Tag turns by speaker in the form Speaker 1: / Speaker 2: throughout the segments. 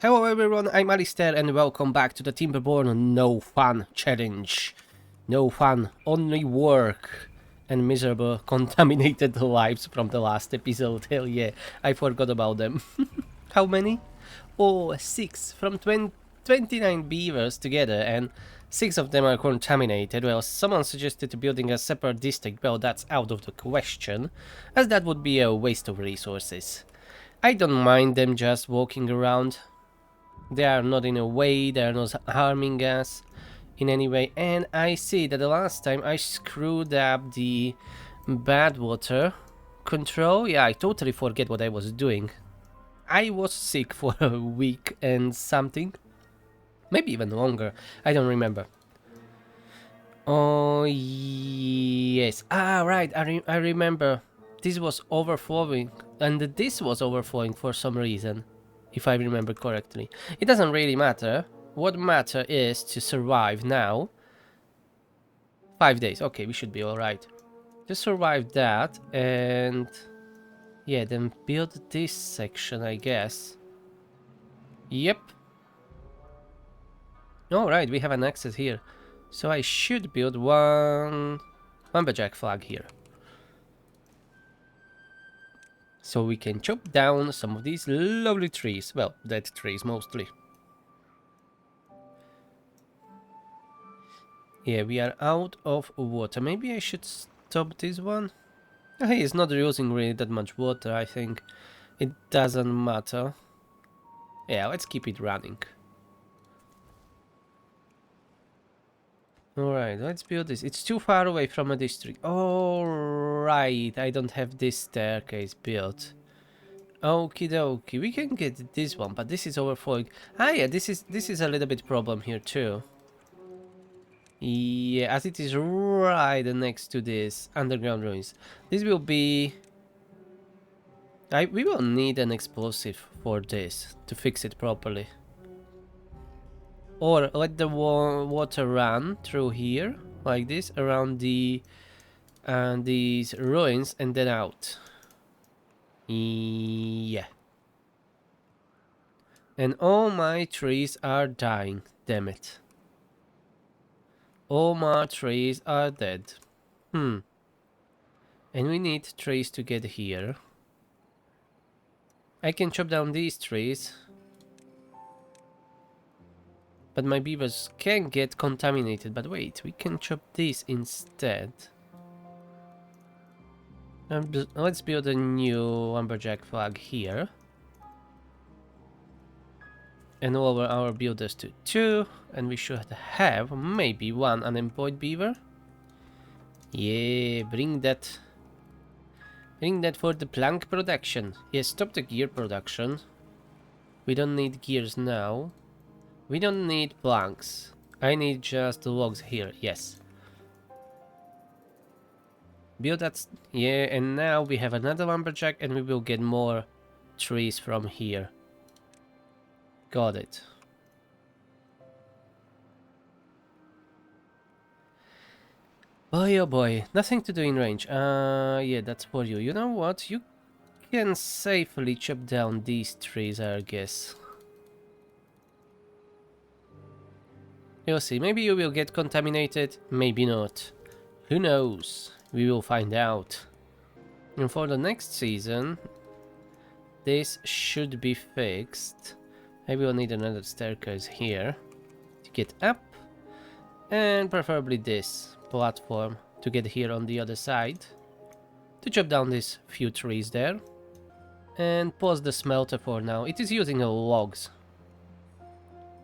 Speaker 1: Hello everyone, I'm Alistair and welcome back to the Timberborn No Fun Challenge. No fun, only work and miserable contaminated lives from the last episode. Hell yeah, I forgot about them. How many? Oh, 6 from 29 beavers together, and 6 of them are contaminated. Well, someone suggested building a separate district. Well, that's out of the question, as that would be a waste of resources. I don't mind them just walking around. They are not in a way, they are not harming us in any way. And I see that the last time I screwed up the bad water control. Yeah, I totally forget what I was doing. I was sick for a week and something. Maybe even longer. I don't remember. Oh, yes. Ah, right. I remember. This was overflowing. And this was overflowing for some reason, if I remember correctly. It doesn't really matter. What matter is to survive now. 5 days. Okay, we should be alright. Just survive that and... yeah, then build this section, I guess. Yep. Alright, we have an access here. So I should build one lumberjack flag here. So we can chop down some of these lovely trees. Well, dead trees mostly. Yeah, we are out of water. Maybe I should stop this one. Hey, it's not using really that much water, I think. It doesn't matter. Yeah, let's keep it running. Alright, let's build this. It's too far away from a district. Alright, I don't have this staircase built. Okie dokie, we can get this one, but this is overflowing. Ah yeah, this is a little bit problem here too. Yeah, as it is right next to this underground ruins. This will be... we will need an explosive for this to fix it properly. Or let the water run through here, like this, around these ruins and then out. Yeah. And all my trees are dying, damn it. All my trees are dead. And we need trees to get here. I can chop down these trees. But my beavers can get contaminated. But wait, we can chop these instead. Let's build a new lumberjack flag here. And lower our builders to 2. And we should have maybe 1 unemployed beaver. Yeah, bring that. Bring that for the plank production. Yeah, stop the gear production. We don't need gears now. We don't need planks. I need just the logs here, yes. Build that, yeah, and now we have another lumberjack and we will get more trees from here. Got it. Boy oh boy, nothing to do in range. Yeah, that's for you. You know what? You can safely chop down these trees, I guess. You'll see, maybe you will get contaminated, maybe not. Who knows? We will find out. And for the next season, this should be fixed. Maybe we'll need another staircase here to get up. And preferably this platform to get here on the other side. To chop down these few trees there. And pause the smelter for now. It is using logs.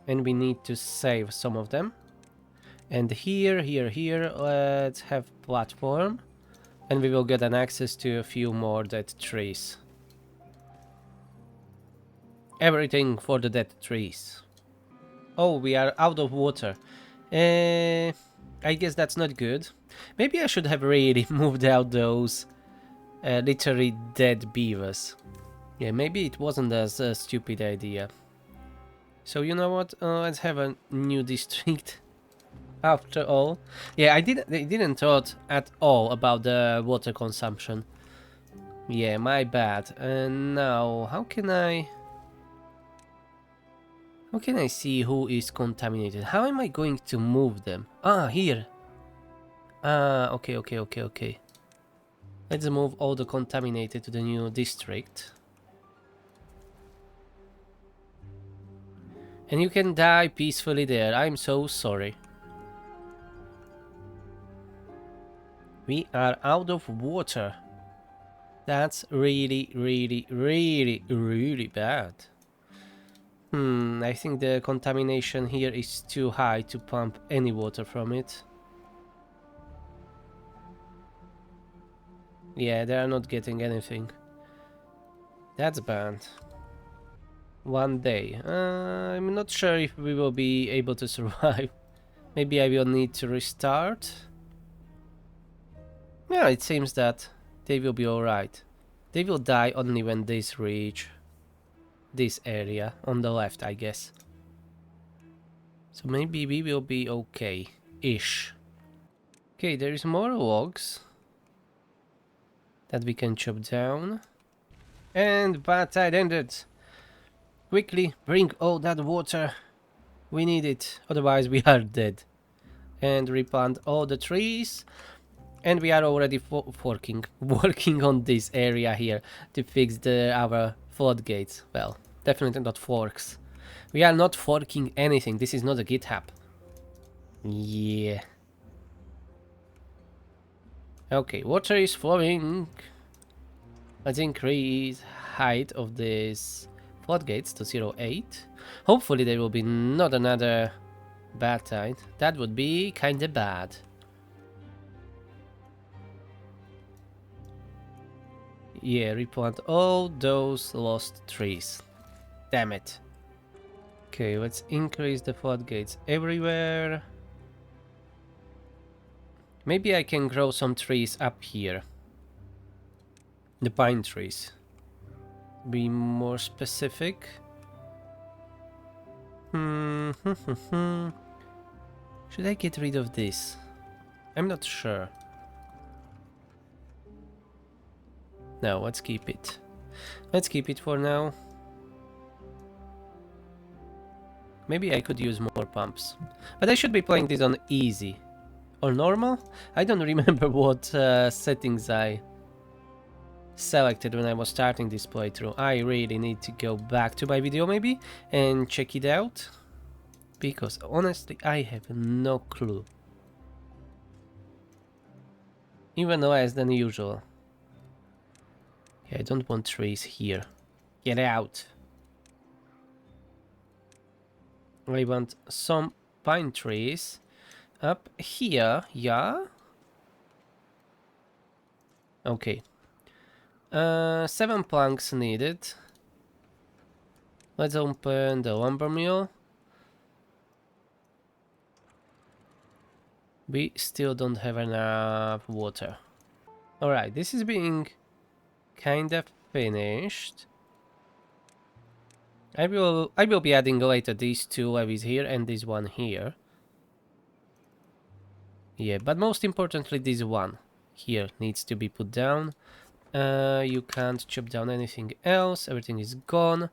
Speaker 1: And we need to save some of them. And here, let's have platform. And we will get an access to a few more dead trees. Everything for the dead trees. Oh, we are out of water. I guess that's not good. Maybe I should have really moved out those literally dead beavers. Yeah, maybe it wasn't as a stupid idea. So you know what? Let's have a new district. After all, yeah, I didn't thought at all about the water consumption. Yeah, my bad. And now, how can I? How can I see who is contaminated? How am I going to move them? Ah, here. Ah, okay. Let's move all the contaminated to the new district. And you can die peacefully there. I'm so sorry. We are out of water. That's really bad. I think the contamination here is too high to pump any water from it. Yeah, they are not getting anything. That's bad. 1 day. I'm not sure if we will be able to survive. Maybe I will need to restart. Yeah, it seems that they will be alright. They will die only when they reach this area on the left, I guess. So maybe we will be okay-ish. Okay, there is more logs that we can chop down. And bad tide ended. Quickly bring all that water. We need it, otherwise we are dead. And replant all the trees. And we are already working on this area here to fix our floodgates. Well, definitely not forks. We are not forking anything. This is not a GitHub. Yeah. Okay, water is flowing. Let's increase height of this floodgates to 0.8. Hopefully there will be not another bad tide. That would be kinda bad. Yeah, replant all those lost trees. Damn it. Okay, let's increase the floodgates everywhere. Maybe I can grow some trees up here. The pine trees. Be more specific. Should I get rid of this? I'm not sure. No, let's keep it. Let's keep it for now. Maybe I could use more pumps. But I should be playing this on easy. Or normal? I don't remember what settings I selected when I was starting this playthrough. I really need to go back to my video maybe and check it out. Because honestly, I have no clue. Even less than usual. Yeah, I don't want trees here. Get out. I want some pine trees up here, yeah? Okay. 7 planks needed. Let's open the lumber mill. We still don't have enough water. Alright, this is being kind of finished. I will be adding later these 2 levees here and this one here. Yeah, but most importantly this one here needs to be put down. You can't chop down anything else, everything is gone.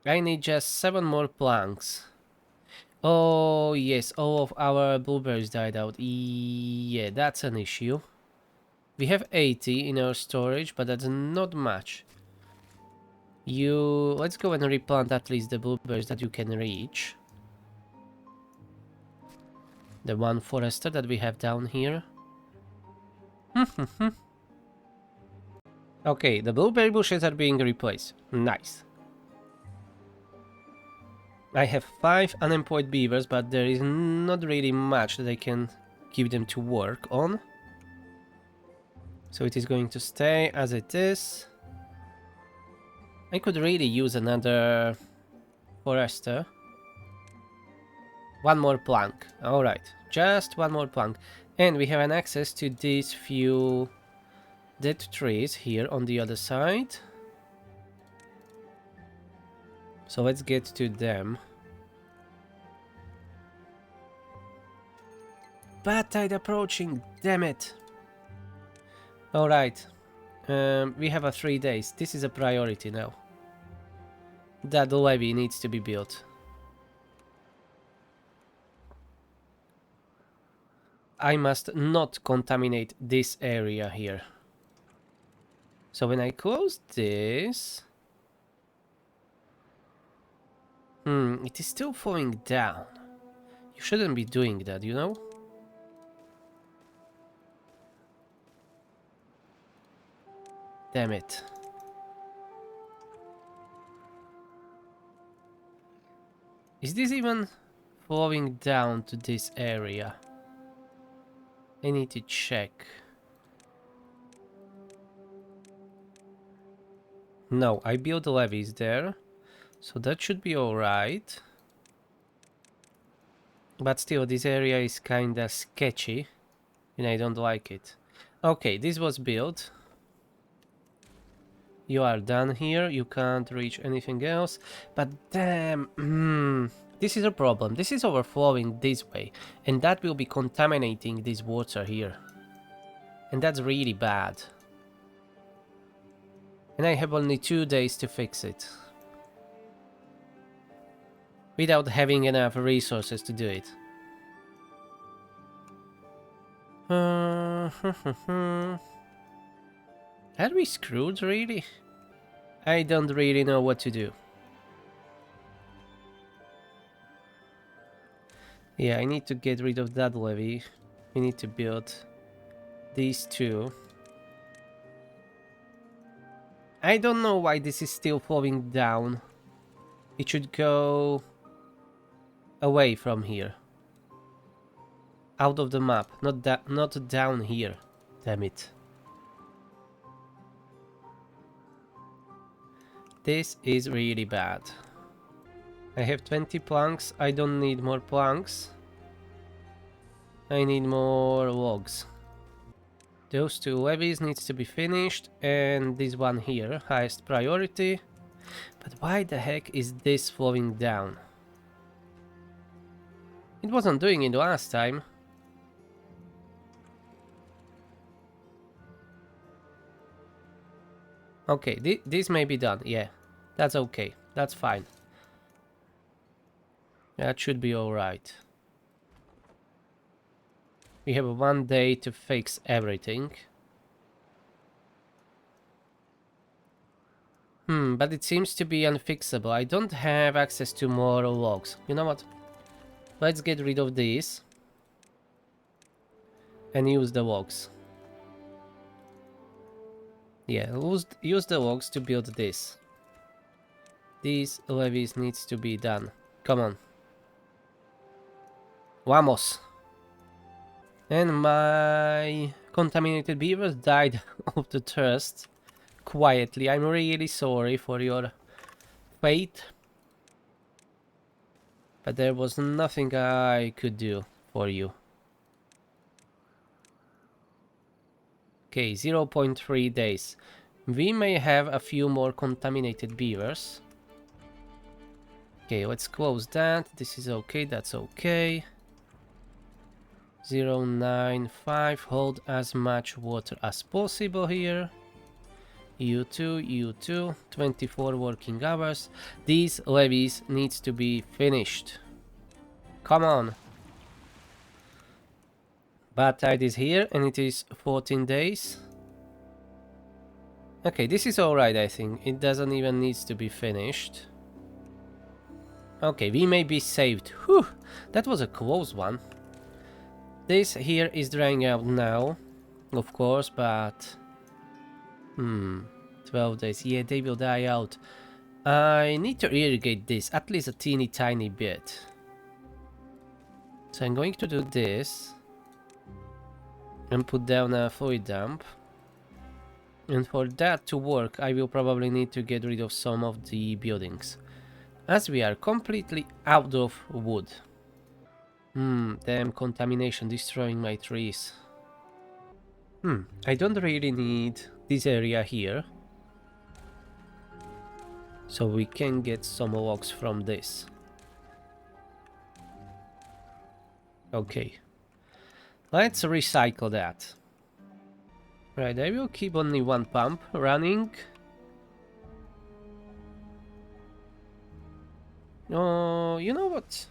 Speaker 1: I need just 7 more planks. Oh yes, all of our blueberries died out. Yeah, that's an issue. We have 80 in our storage, but that's not much. Let's go and replant at least the blueberries that you can reach. The one forester that we have down here. Okay, the blueberry bushes are being replaced. Nice. I have 5 unemployed beavers, but there is not really much that I can give them to work on. So it is going to stay as it is. I could really use another forester. 1 more plank. Alright, just 1 more plank. And we have an access to these few dead trees here on the other side. So let's get to them. Bad tide approaching, damn it. Alright, we have 3 days. This is a priority now. That levee needs to be built. I must not contaminate this area here. So when I close this... it is still falling down. You shouldn't be doing that, you know? Damn it. Is this even flowing down to this area? I need to check. No, I built levees there, so that should be alright. But still, this area is kinda sketchy, and I don't like it. Okay, this was built. You are done here, you can't reach anything else. But damn, this is a problem. This is overflowing this way, and that will be contaminating this water here. And that's really bad. And I have only 2 days to fix it. Without having enough resources to do it. Are we screwed, really? I don't really know what to do. Yeah, I need to get rid of that levee. We need to build these two. I don't know why this is still flowing down. It should go away from here. Out of the map, not down here. Damn it. This is really bad. I have 20 planks. I don't need more planks. I need more logs. Those 2 levees needs to be finished, and this one here, highest priority. But why the heck is this flowing down? It wasn't doing it last time. Okay, this may be done, yeah. That's okay, that's fine. That should be alright. We have 1 day to fix everything. But it seems to be unfixable. I don't have access to more logs. You know what? Let's get rid of these. And use the logs. Yeah, use the logs to build this. These levees needs to be done. Come on. Vamos! And my contaminated beavers died of the thirst. Quietly. I'm really sorry for your fate. But there was nothing I could do for you. Okay, 0.3 days. We may have a few more contaminated beavers. Okay, let's close that. This is okay, that's okay. 0.95. Hold as much water as possible here. U2, 24 working hours. These levees needs to be finished. Come on. Bad tide is here and it is 14 days. Okay, this is alright, I think. It doesn't even need to be finished. Okay, we may be saved. Whew, that was a close one. This here is drying out now, of course, but... 12 days. Yeah, they will die out. I need to irrigate this, at least a teeny tiny bit. So I'm going to do this. And put down a fluid dump. And for that to work, I will probably need to get rid of some of the buildings. As we are completely out of wood. Damn contamination destroying my trees. I don't really need this area here. So we can get some logs from this. Okay. Let's recycle that. Right, I will keep only 1 pump running. Oh, you know what?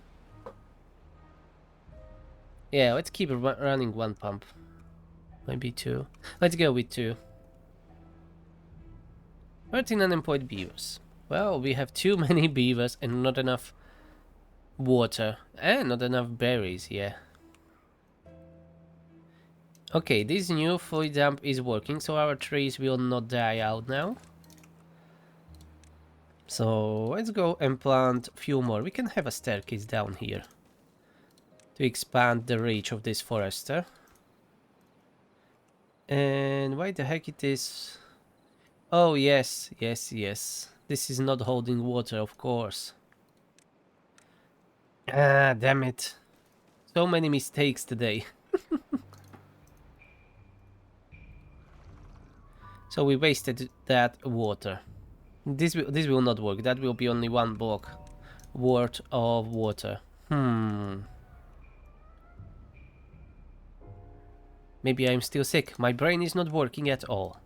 Speaker 1: Yeah, let's keep running one pump. Maybe two. Let's go with two. 13 unemployed beavers. Well, we have too many beavers and not enough water. And not enough berries, yeah. Okay, this new food dump is working, so our trees will not die out now. So let's go and plant a few more. We can have a staircase down here to expand the reach of this forester. And why the heck it is... Oh yes, yes, yes. This is not holding water, of course. Ah, damn it. So many mistakes today. So we wasted that water. This will not work. That will be only one block worth of water. Maybe I'm still sick. My brain is not working at all.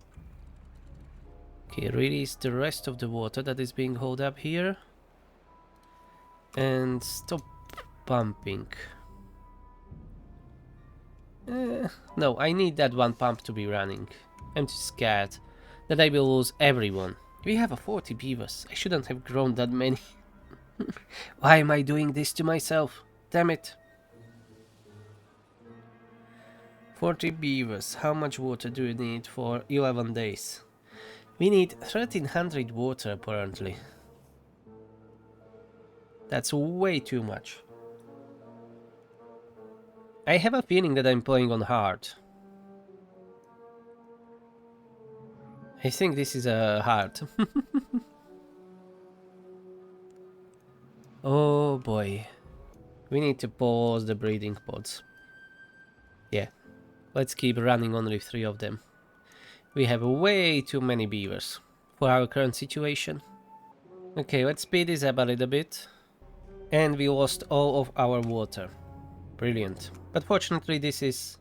Speaker 1: Okay, release the rest of the water that is being held up here. And stop pumping. No, I need that one pump to be running. I'm too scared that I will lose everyone. We have 40 beavers. I shouldn't have grown that many. Why am I doing this to myself? Damn it. 40 beavers. How much water do we need for 11 days? We need 1300 water apparently. That's way too much. I have a feeling that I'm playing on hard. I think this is a hard. Oh boy. We need to pause the breeding pods. Yeah. Let's keep running only 3 of them. We have way too many beavers for our current situation. Okay, let's speed this up a little bit. And we lost all of our water. Brilliant. But fortunately this is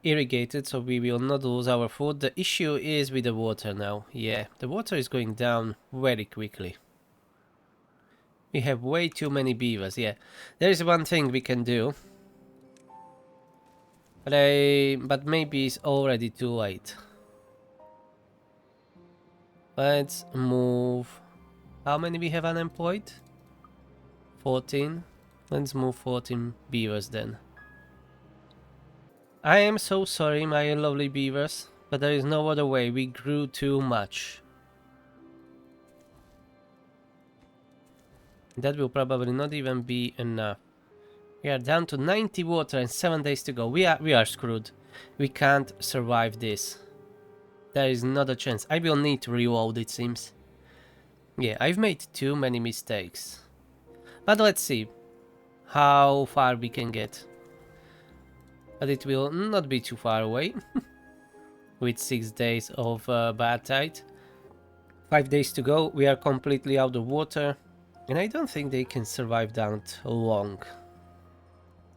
Speaker 1: irrigated, so we will not lose our food. The issue is with the water now. Yeah, the water is going down very quickly. We have way too many beavers, yeah. There is one thing we can do. But maybe it's already too late. Let's move... How many we have unemployed? 14. Let's move 14 beavers then. I am so sorry, my lovely beavers, but there is no other way. We grew too much. That will probably not even be enough. We are down to 90 water and 7 days to go. We are screwed. We can't survive this. There is not a chance. I will need to reload, it seems. Yeah, I've made too many mistakes. But let's see how far we can get. But it will not be too far away. With 6 days of bad tide. 5 days to go. We are completely out of water. And I don't think they can survive that long.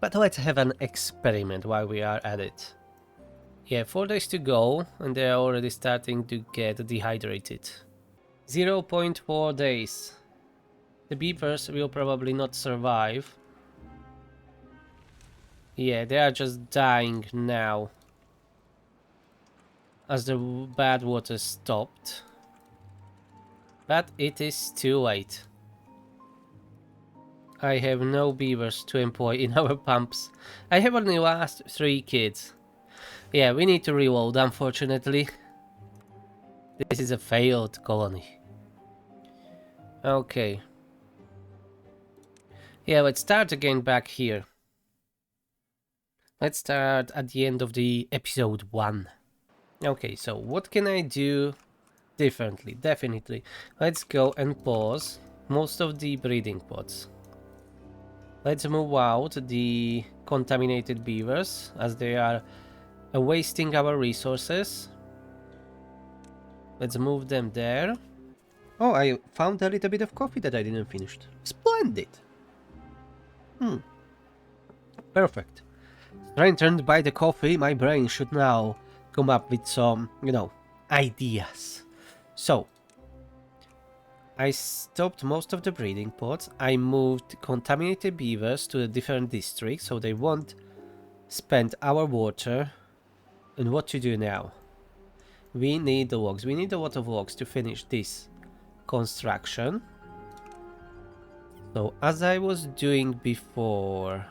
Speaker 1: But let's have an experiment while we are at it. Yeah, 4 days to go, and they are already starting to get dehydrated. 0.4 days. The beavers will probably not survive. Yeah, they are just dying now. As the bad water stopped. But it is too late. I have no beavers to employ in our pumps. I have only last 3 kids. Yeah, we need to reload, unfortunately. This is a failed colony. Okay. Yeah, let's start again back here. Let's start at the end of the episode 1. Okay, so what can I do differently? Definitely. Let's go and pause most of the breeding pods. Let's move out the contaminated beavers, as they are wasting our resources. Let's move them there. Oh, I found a little bit of coffee that I didn't finish. Splendid! Perfect. Strengthened by the coffee, my brain should now come up with some, ideas. So, I stopped most of the breeding pods. I moved contaminated beavers to the different districts so they won't spend our water. And what to do now? We need the logs. We need a lot of logs to finish this construction. So as I was doing before,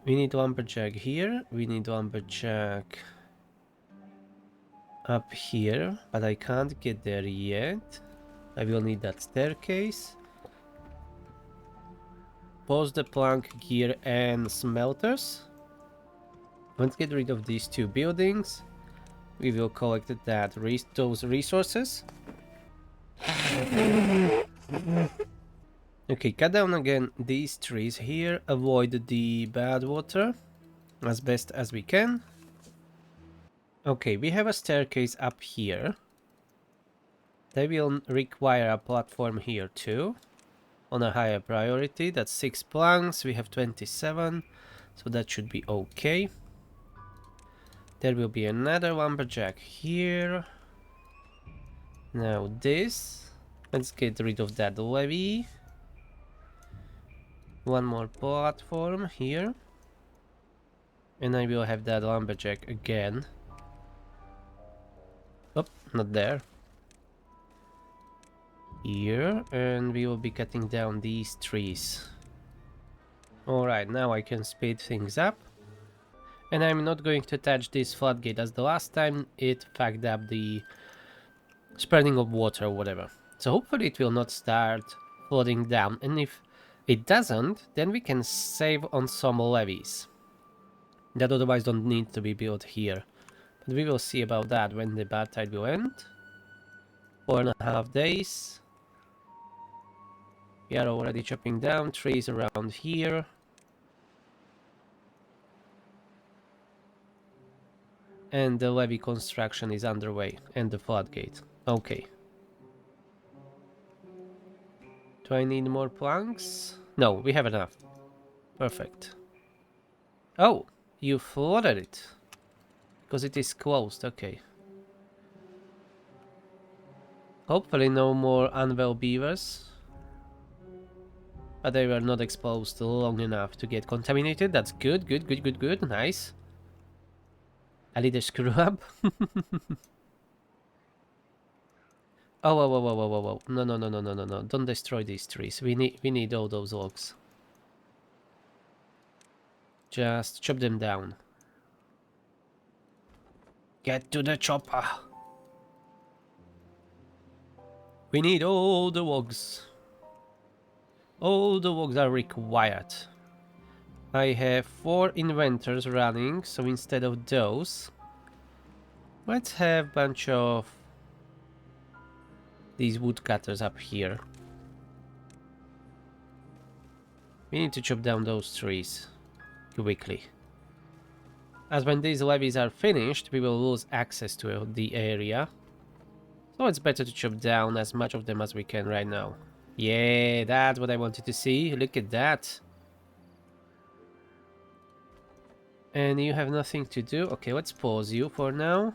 Speaker 1: we need lumberjack here. We need lumberjack up here, but I can't get there yet. I will need that staircase. Pause the plank, gear, and smelters. Let's get rid of these two buildings. We will collect those resources. Okay, cut down again these trees here. Avoid the bad water as best as we can. Okay, we have a staircase up here. They will require a platform here too. On a higher priority. That's 6 planks. We have 27. So that should be okay. There will be another lumberjack here. Now this. Let's get rid of that levee. One more platform here. And I will have that lumberjack again. Oh, not there. Here. And we will be cutting down these trees. Alright, now I can speed things up. And I'm not going to touch this floodgate as the last time it fucked up the spreading of water or whatever. So hopefully it will not start flooding down. And if it doesn't, then we can save on some levees that otherwise don't need to be built here. But we will see about that when the bad tide will end. 4.5 days. We are already chopping down trees around here. And the levee construction is underway, and the floodgate. Okay. Do I need more planks? No, we have enough. Perfect. Oh, you flooded it. Because it is closed, okay. Hopefully no more unwell beavers. But they were not exposed long enough to get contaminated. That's good, good, good, good, good. Nice. A little screw up. Oh, whoa, whoa, whoa, whoa, whoa, whoa. No, no, no, no, no, no, no. Don't destroy these trees. We need all those logs. Just chop them down. Get to the chopper. We need all the logs. All the logs are required. I have 4 inventors running, so instead of those, let's have a bunch of these woodcutters up here. We need to chop down those trees quickly. As when these levees are finished, we will lose access to the area. So it's better to chop down as much of them as we can right now. Yeah, that's what I wanted to see. Look at that. And you have nothing to do? Okay, let's pause you for now.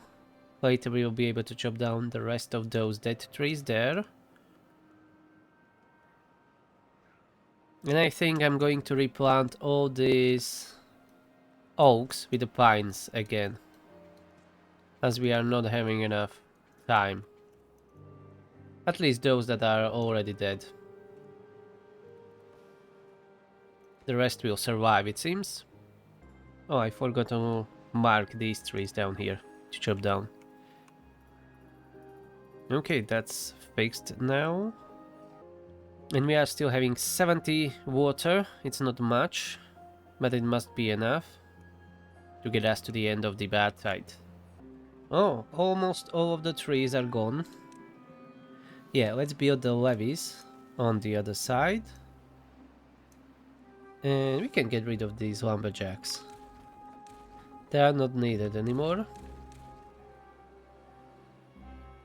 Speaker 1: Later we will be able to chop down the rest of those dead trees there. And I think I'm going to replant all these oaks with the pines again. As we are not having enough time. At least those that are already dead. The rest will survive, it seems. Oh, I forgot to mark these trees down here to chop down. Okay, that's fixed now. And we are still having 70 water. It's not much, but it must be enough to get us to the end of the bad tide. Oh, almost all of the trees are gone. Yeah, let's build the levees on the other side. And we can get rid of these lumberjacks. They are not needed anymore.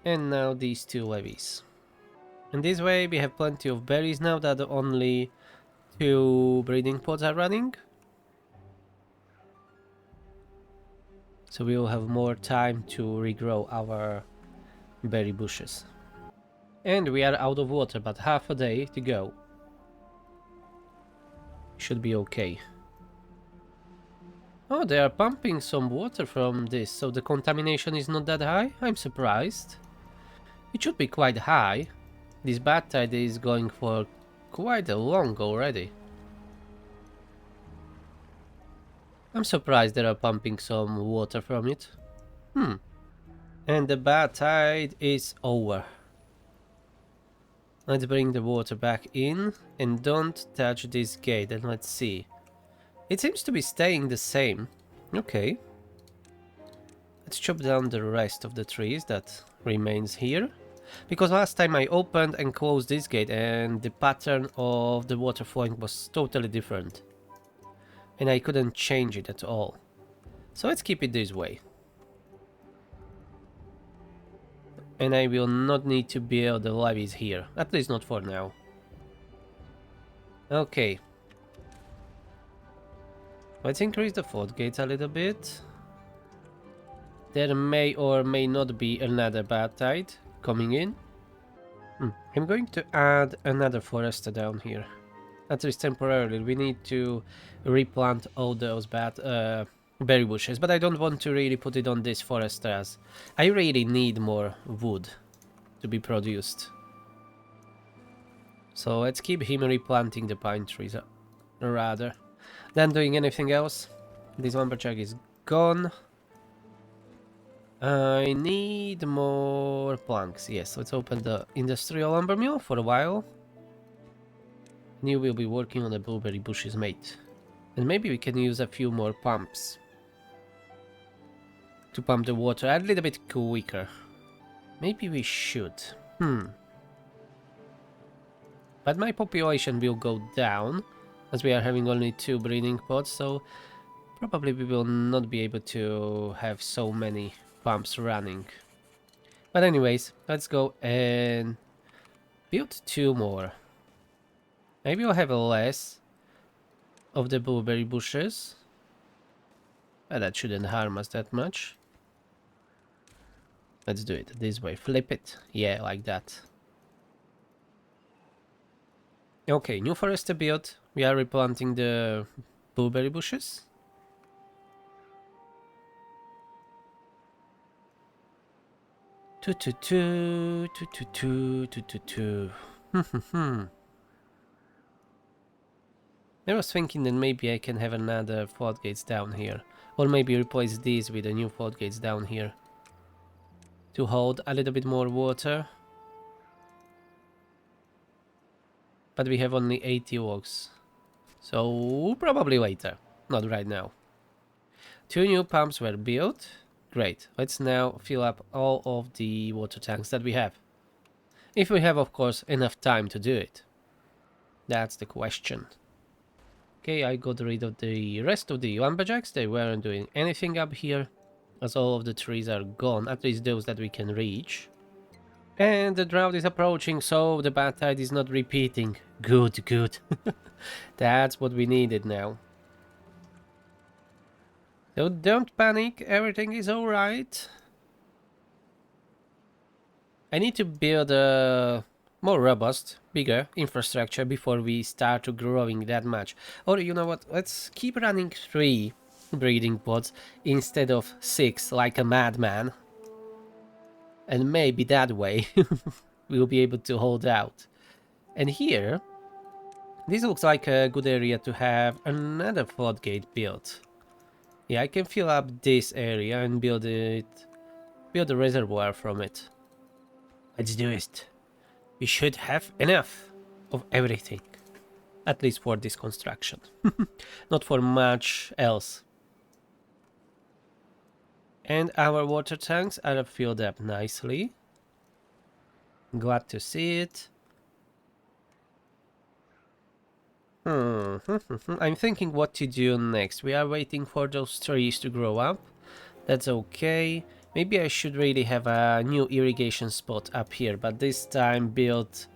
Speaker 1: And now these 2 levees. And this way we have plenty of berries now that only 2 breeding pods are running. So we will have more time to regrow our berry bushes. And we are out of water, but half a day to go. Should be okay. Oh, they are pumping some water from this, so the contamination is not that high? I'm surprised. It should be quite high. This bad tide is going for quite a long already. I'm surprised they are pumping some water from it. And the bad tide is over. Let's bring the water back in and don't touch this gate, and let's see. It seems to be staying the same. Okay. Let's chop down the rest of the trees that remains here. Because last time I opened and closed this gate and the pattern of the water flowing was totally different. And I couldn't change it at all. So let's keep it this way. And I will not need to build the levees here. At least not for now. Okay. Let's increase the floodgates a little bit. There may or may not be another bad tide coming in. I'm going to add another forester down here. At least temporarily. We need to replant all those bad berry bushes, but I don't want to really put it on this forest as I really need more wood to be produced. So let's keep him replanting the pine trees rather than doing anything else. This lumberjack is gone. I need more planks. Yes, let's open the industrial lumber mill for a while. And you will be working on the blueberry bushes, mate. And maybe we can use a few more pumps to pump the water a little bit quicker. Maybe we should. But my population will go down as we are having only 2 breeding pods, so probably we will not be able to have so many pumps running. But anyways, let's go and build 2 more. Maybe we'll have less of the blueberry bushes. That shouldn't harm us that much. Let's do it this way. Flip it. Yeah, like that. Okay, new forester built. We are replanting the blueberry bushes. Two. I was thinking that maybe I can have another floodgates down here. Or maybe replace these with the new floodgates down here. To hold a little bit more water. But we have only 80 logs. So probably later. Not right now. 2 new pumps were built. Great. Let's now fill up all of the water tanks that we have. If we have, of course, enough time to do it. That's the question. Okay, I got rid of the rest of the lumberjacks. They weren't doing anything up here, as all of the trees are gone, at least those that we can reach. And the drought is approaching, so the bad tide is not repeating. Good, good. That's what we needed now. So don't panic, everything is alright. I need to build a more robust, bigger infrastructure before we start growing that much. Or you know what, let's keep running 3 breeding pods instead of 6 like a madman. And maybe that way we'll be able to hold out. And here, this looks like a good area to have another floodgate built. Yeah, I can fill up this area and build a reservoir from it. Let's do it. We should have enough of everything. At least for this construction. Not for much else. And our water tanks are filled up nicely. Glad to see it. I'm thinking what to do next. We are waiting for those trees to grow up. That's okay. Maybe I should really have a new irrigation spot up here, but this time built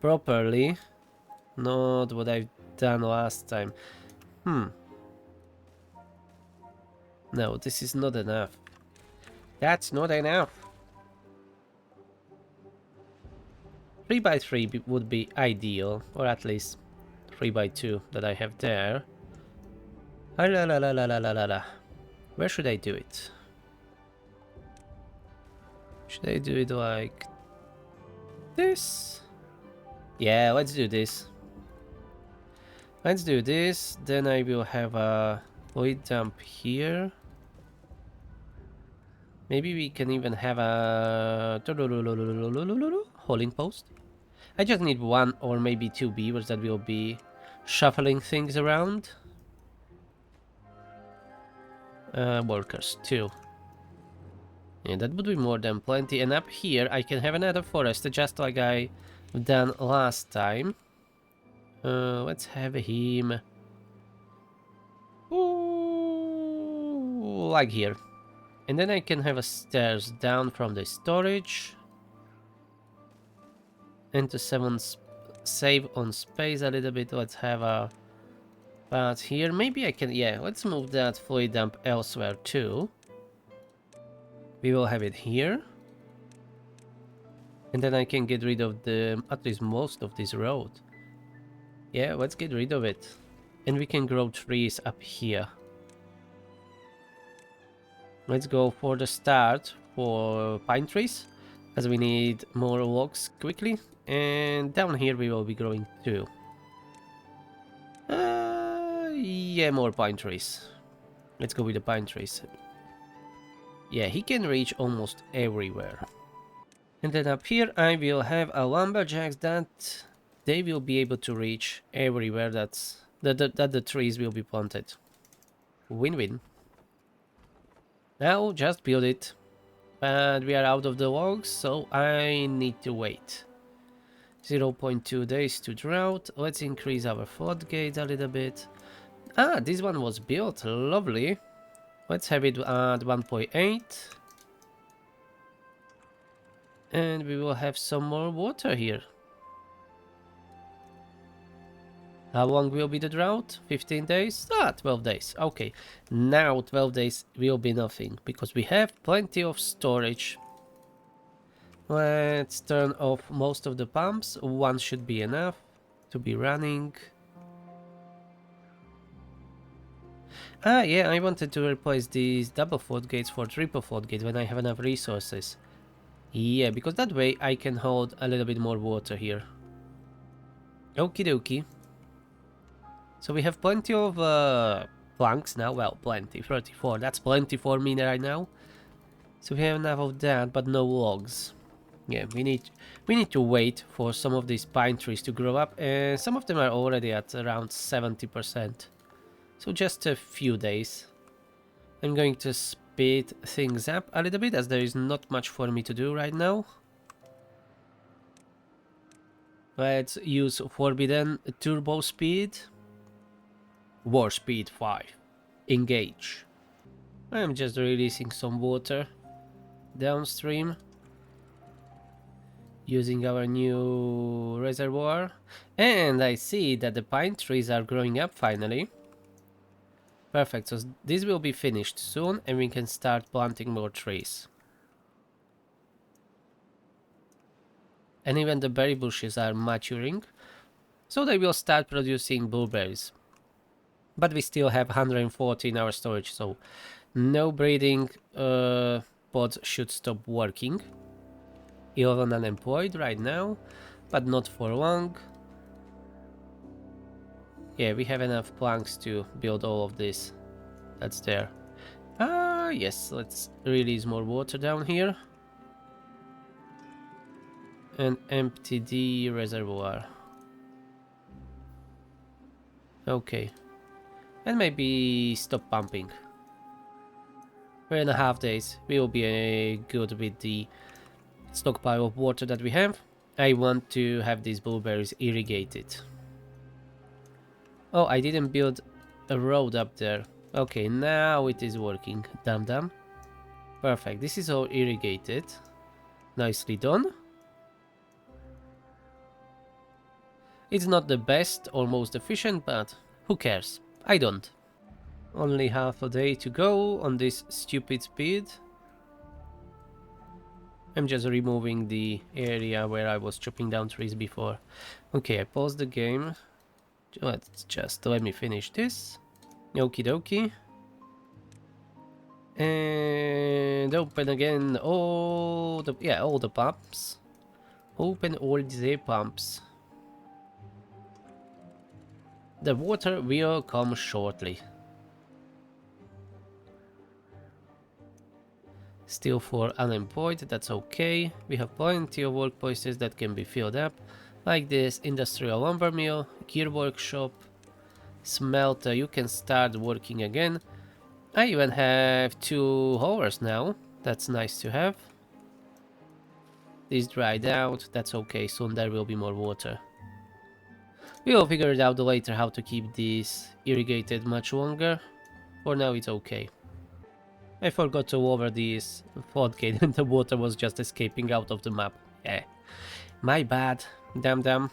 Speaker 1: properly. Not what I've done last time. No, this is not enough. That's not enough. 3x3 would be ideal, or at least 3x2 that I have there. Ah, la la la la la la la la. Where should I do it? Should I do it like this? Yeah, let's do this. Let's do this. Then I will have a void dump here. Maybe we can even have a holding post. I just need 1 or maybe 2 beavers that will be shuffling things around. Workers, 2. Yeah, that would be more than plenty. And up here I can have another forest, just like I done last time. Let's have him... Ooh, like here. And then I can have a stairs down from the storage. And to save on space a little bit, let's have a path here. Maybe I can, yeah, let's move that fluid dump elsewhere too. We will have it here. And then I can get rid of the, at least most of this road. Yeah, let's get rid of it. And we can grow trees up here. Let's go for the start for pine trees, as we need more logs quickly. And down here we will be growing too. Yeah, more pine trees. Let's go with the pine trees. Yeah, he can reach almost everywhere. And then up here I will have a lumberjacks that they will be able to reach everywhere that the trees will be planted. Win-win. Now just build it. But we are out of the logs, so I need to wait. 0.2 days to drought. Let's increase our floodgates a little bit. Ah, this one was built. Lovely. Let's have it at 1.8. And we will have some more water here. How long will be the drought? 15 days? Ah, 12 days. Okay. Now 12 days will be nothing, because we have plenty of storage. Let's turn off most of the pumps. 1 should be enough to be running. Ah, yeah, I wanted to replace these double floodgates for triple floodgates when I have enough resources. Yeah, because that way I can hold a little bit more water here. Okie dokie. So we have plenty of planks now. Well, plenty. 34. That's plenty for me right now. So we have enough of that, but no logs. Yeah, we need to wait for some of these pine trees to grow up, and some of them are already at around 70%. So just a few days. I'm going to speed things up a little bit, as there is not much for me to do right now. Let's use forbidden turbo speed. War speed 5. Engage. I'm just releasing some water downstream using our new reservoir. And I see that the pine trees are growing up finally. Perfect, so this will be finished soon and we can start planting more trees. And even the berry bushes are maturing, so they will start producing blueberries. But we still have 140 in our storage, so no breeding pods should stop working. 11 unemployed right now, but not for long. Yeah, we have enough planks to build all of this. That's there. Ah, yes, let's release more water down here. And empty the reservoir. Okay. And maybe stop pumping. 3.5 days. We will be good with the stockpile of water that we have. I want to have these blueberries irrigated. Oh, I didn't build a road up there. Okay, now it is working. Dum dum. Perfect. This is all irrigated. Nicely done. It's not the best or most efficient, but who cares? I don't. Only half a day to go on this stupid speed. I'm just removing the area where I was chopping down trees before. Okay, I paused the game. Let's just let me finish this. Okie dokie. And open again all the pumps. Open all the pumps. The water will come shortly. Still for unemployed, that's okay. We have plenty of work places that can be filled up, like this industrial lumber mill, gear workshop, smelter. You can start working again. I even have 2 haulers now. That's nice to have. This dried out. That's okay. Soon there will be more water. We will figure it out later how to keep these irrigated much longer. For now it's okay. I forgot to lower this floodgate and the water was just escaping out of the map. Yeah. My bad. Damn.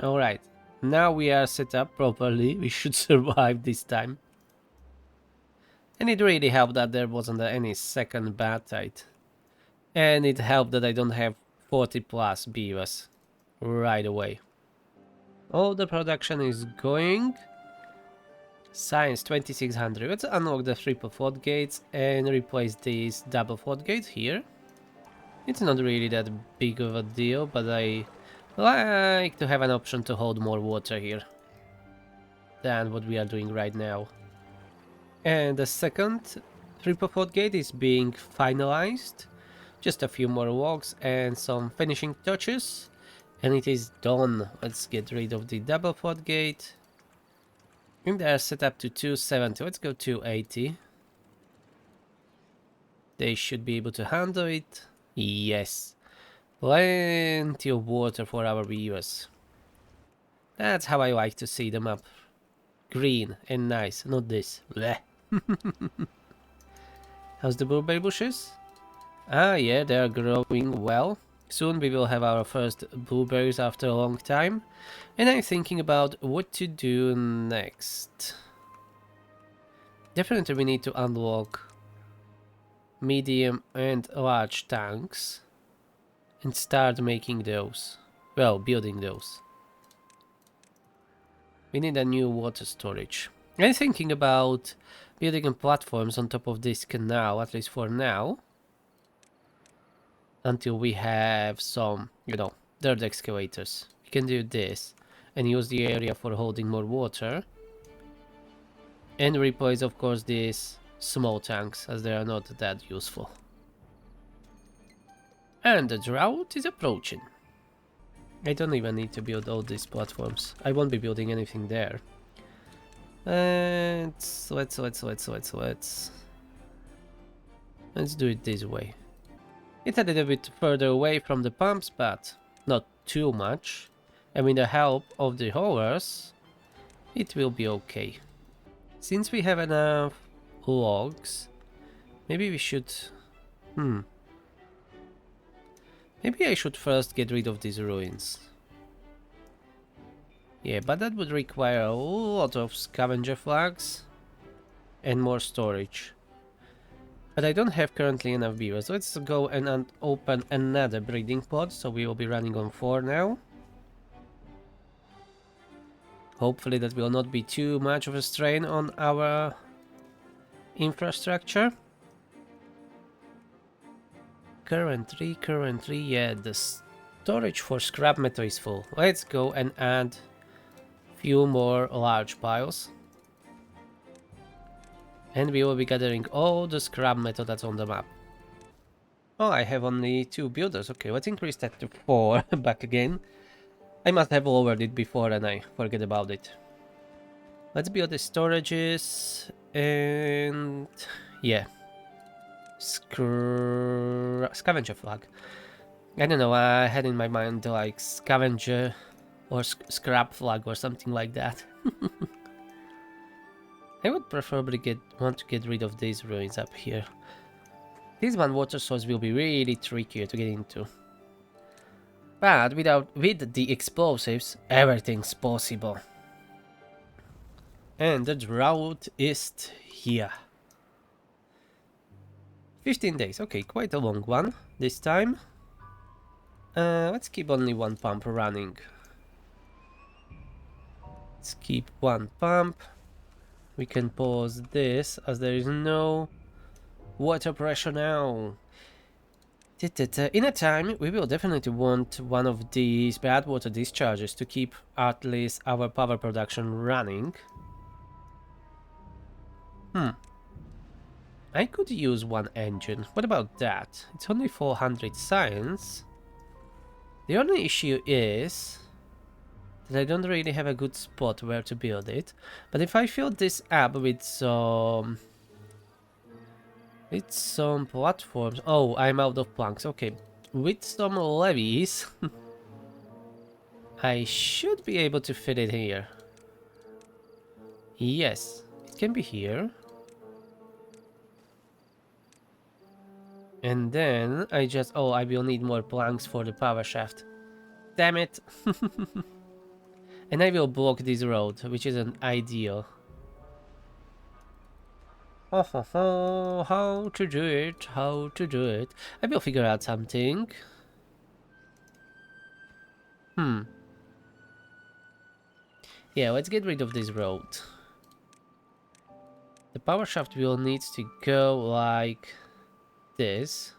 Speaker 1: Alright. Now we are set up properly. We should survive this time. And it really helped that there wasn't any second bad tide. And it helped that I don't have 40 plus beavers right away. All the production is going. Science 2600. Let's unlock the triple floodgates and replace these double floodgates here. It's not really that big of a deal, but I like to have an option to hold more water here than what we are doing right now. And the second triple floodgate is being finalized. Just a few more logs and some finishing touches. And it is done. Let's get rid of the double floodgate. And they are set up to 270. Let's go 280. They should be able to handle it. Yes. Plenty of water for our viewers. That's how I like to see them up. Green and nice, not this. Blech. How's the blueberry bushes? Ah, yeah, they are growing well. Soon we will have our first blueberries after a long time. And I'm thinking about what to do next. Definitely we need to unlock medium and large tanks. And start making those. Well, building those. We need a new water storage. I'm thinking about building platforms on top of this canal, at least for now. Until we have some, dirt excavators. We can do this and use the area for holding more water. And replace, of course, these small tanks, as they are not that useful. And the drought is approaching. I don't even need to build all these platforms. I won't be building anything there. And let's do it this way. It's a little bit further away from the pumps, but not too much. And with the help of the haulers, it will be okay. Since we have enough logs, maybe we should... Maybe I should first get rid of these ruins. Yeah, but that would require a lot of scavenger flags and more storage. But I don't have currently enough beavers. Let's go and open another breeding pod, so we will be running on 4 now. Hopefully that will not be too much of a strain on our infrastructure. Currently, yeah, the storage for scrap metal is full. Let's go and add few more large piles. And we will be gathering all the scrap metal that's on the map. Oh, I have only 2 builders. Okay, let's increase that to 4 back again. I must have lowered it before and I forget about it. Let's build the storages and... yeah. Scavenger flag. I don't know, I had in my mind like scavenger or scrap flag or something like that. I would preferably want to get rid of these ruins up here. This one water source will be really tricky to get into. But with the explosives, everything's possible. And the drought is here. 15 days, okay, quite a long one this time. Let's keep only one pump running. Let's keep one pump. We can pause this as there is no water pressure now. In a time, we will definitely want one of these bad water discharges to keep at least our power production running. I could use one engine. What about that? It's only 400 science. The only issue is that I don't really have a good spot where to build it. But if I fill this up with some platforms. Oh, I'm out of planks. Okay, with some levees, I should be able to fit it here. Yes, it can be here. And then I will need more planks for the power shaft. Damn it. And I will block this road, which isn't ideal. How to do it, how to do it. I will figure out something. Yeah, let's get rid of this road. The power shaft will need to go like this.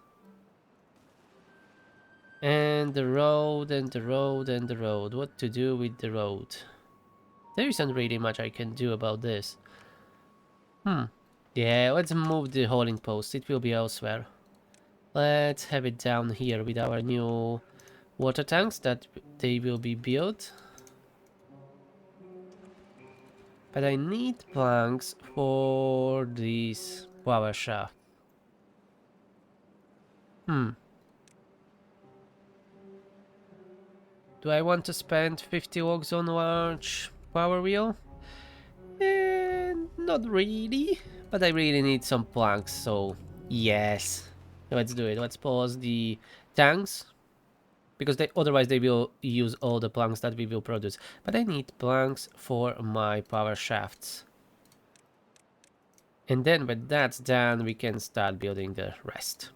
Speaker 1: And the road, and the road, and the road. What to do with the road? There isn't really much I can do about this. Yeah, let's move the holding post. It will be elsewhere. Let's have it down here with our new water tanks that they will be built. But I need planks for this power shaft. Do I want to spend 50 logs on large power wheel? Not really, but I really need some planks, so yes. Let's do it. Let's pause the tanks, because otherwise they will use all the planks that we will produce. But I need planks for my power shafts. And then when that's done, we can start building the rest.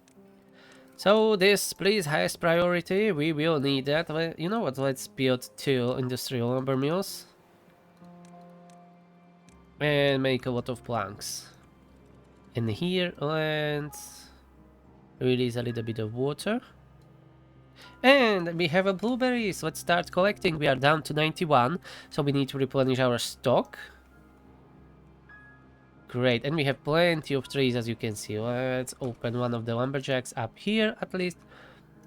Speaker 1: So this, please, highest priority. We will need that. You know what? Let's build 2 industrial lumber mills. And make a lot of planks. And here, let's release a little bit of water. And we have a blueberries. Let's start collecting. We are down to 91, so we need to replenish our stock. Great, and we have plenty of trees, as you can see. Let's open one of the lumberjacks up here, at least.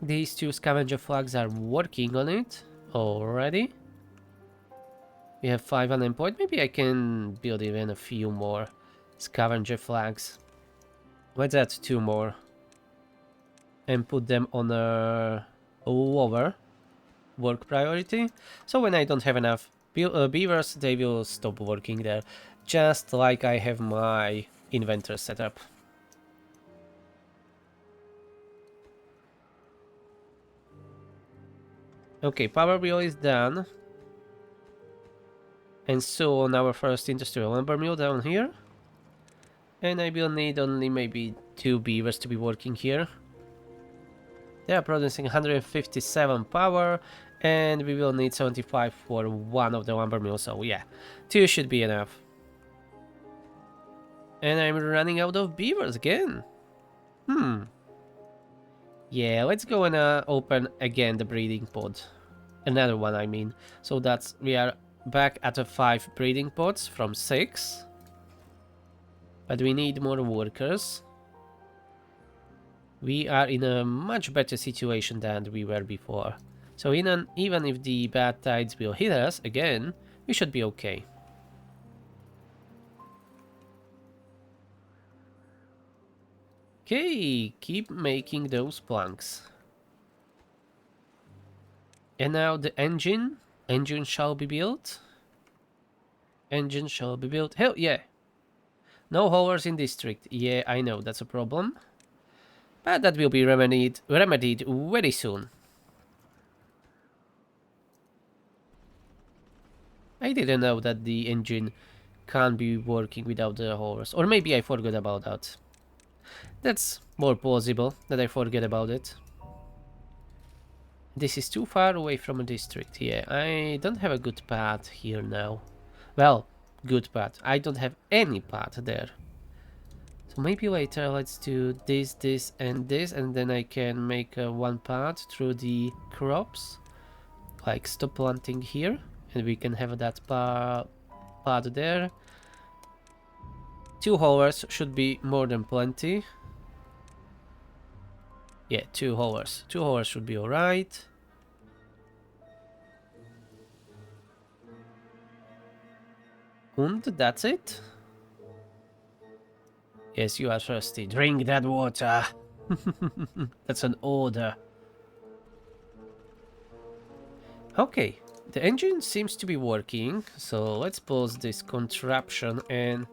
Speaker 1: These 2 scavenger flags are working on it already. We have 5 unemployed. Maybe I can build even a few more scavenger flags. Let's add 2 more. And put them on a lower work priority. So when I don't have enough beavers, they will stop working there. Just like I have my inventor set up. Okay, power wheel is done. And so on our first industrial lumber mill down here. And I will need only maybe 2 beavers to be working here. They are producing 157 power, and we will need 75 for one of the lumber mills, so yeah, 2 should be enough. And I'm running out of beavers again. Yeah, let's go and open again the breeding pod. Another one, I mean. So we are back at a 5 breeding pods from 6. But we need more workers. We are in a much better situation than we were before. So even if the bad tides will hit us again, we should be okay. Okay, keep making those planks. And now the engine shall be built. Engine shall be built. Hell yeah! No haulers in district. Yeah, I know, that's a problem. But that will be remedied very soon. I didn't know that the engine can't be working without the horse. Or maybe I forgot about that. That's more plausible that I forget about it. This is too far away from a district. Yeah, I don't have a good path here now. Well, good path. I don't have any path there. So maybe later let's do this, this, and this, and then I can make one path through the crops. Like stop planting here, and we can have that path there. 2 hours should be more than plenty. Yeah, 2 hours. 2 hours should be alright. And that's it. Yes, you are thirsty. Drink that water. That's an order. Okay, the engine seems to be working, so let's pause this contraption and...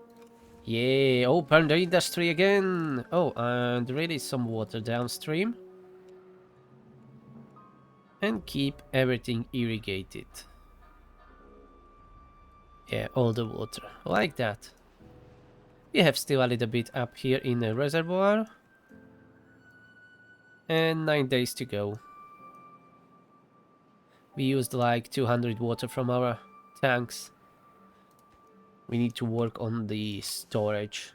Speaker 1: Yeah, open the industry again! Oh, and there is some water downstream. And keep everything irrigated. Yeah, all the water, like that. We have still a little bit up here in the reservoir. And 9 days to go. We used like 200 water from our tanks. We need to work on the storage.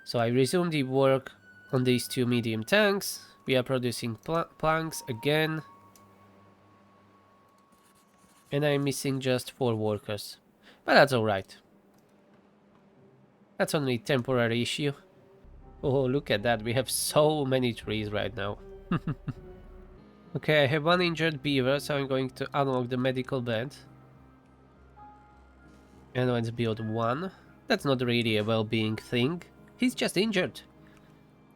Speaker 1: So I resume the work on these 2 medium tanks. We are producing planks again. And I'm missing just 4 workers. But that's alright. That's only a temporary issue. Oh, look at that. We have so many trees right now. Okay, I have 1 injured beaver, so I'm going to unlock the medical bed. And let's build 1. That's not really a well-being thing. He's just injured.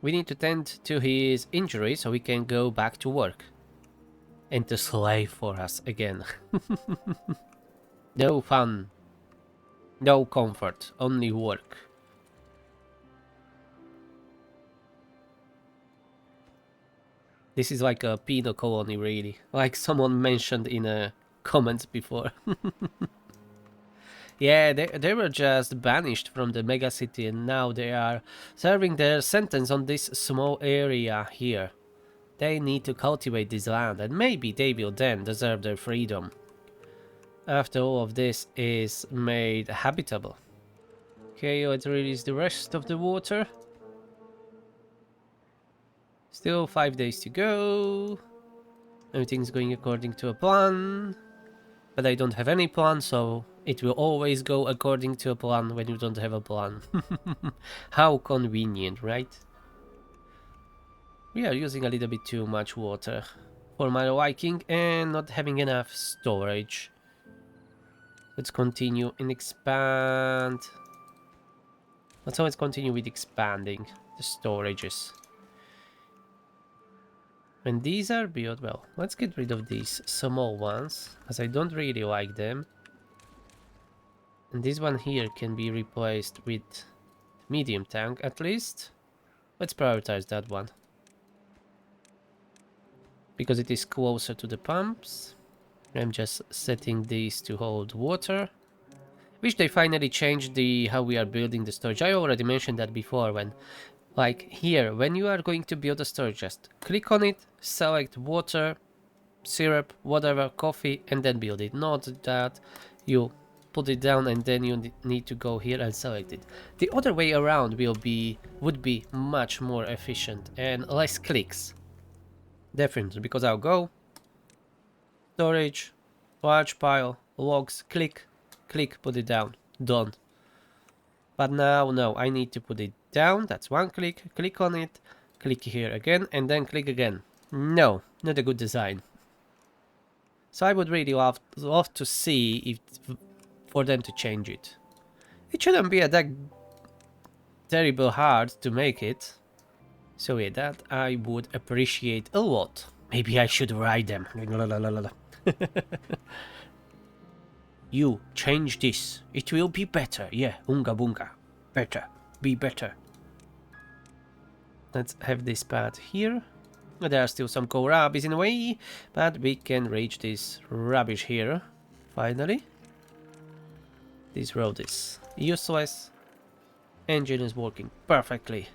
Speaker 1: We need to tend to his injury so we can go back to work. And to slave for us again. No fun. No comfort. Only work. This is like a penal colony, really. Like someone mentioned in a comment before. Yeah, they were just banished from the megacity and now they are serving their sentence on this small area here. They need to cultivate this land and maybe they will then deserve their freedom. After all of this is made habitable. Okay, let's release the rest of the water. Still 5 days to go. Everything's going according to a plan. But I don't have any plan, so it will always go according to a plan when you don't have a plan. How convenient, right? We are using a little bit too much water for my liking and not having enough storage. Let's continue and expand. Let's continue with expanding the storages. And these are built, well, let's get rid of these small ones, as I don't really like them. And this one here can be replaced with medium tank at least. Let's prioritize that one. Because it is closer to the pumps. I'm just setting these to hold water. Wish they finally changed how we are building the storage. I already mentioned that before when... Like here, when you are going to build a storage, just click on it, select water, syrup, whatever, coffee, and then build it. Not that you put it down and then you need to go here and select it. The other way around would be much more efficient and less clicks. Definitely, because I'll go, storage, large pile, logs, click, click, put it down, done. But now, no, I need to put it down. That's 1 click. Click on it. Click here again. And then click again. No, not a good design. So I would really love to see if for them to change it. It shouldn't be that terrible hard to make it. So yeah, that I would appreciate a lot. Maybe I should ride them. You change this. It will be better. Yeah, unga bunga. Better. Be better. Let's have this path here. There are still some kohlrabis in the way, but we can reach this rubbish here. Finally. This road is useless. Engine is working perfectly.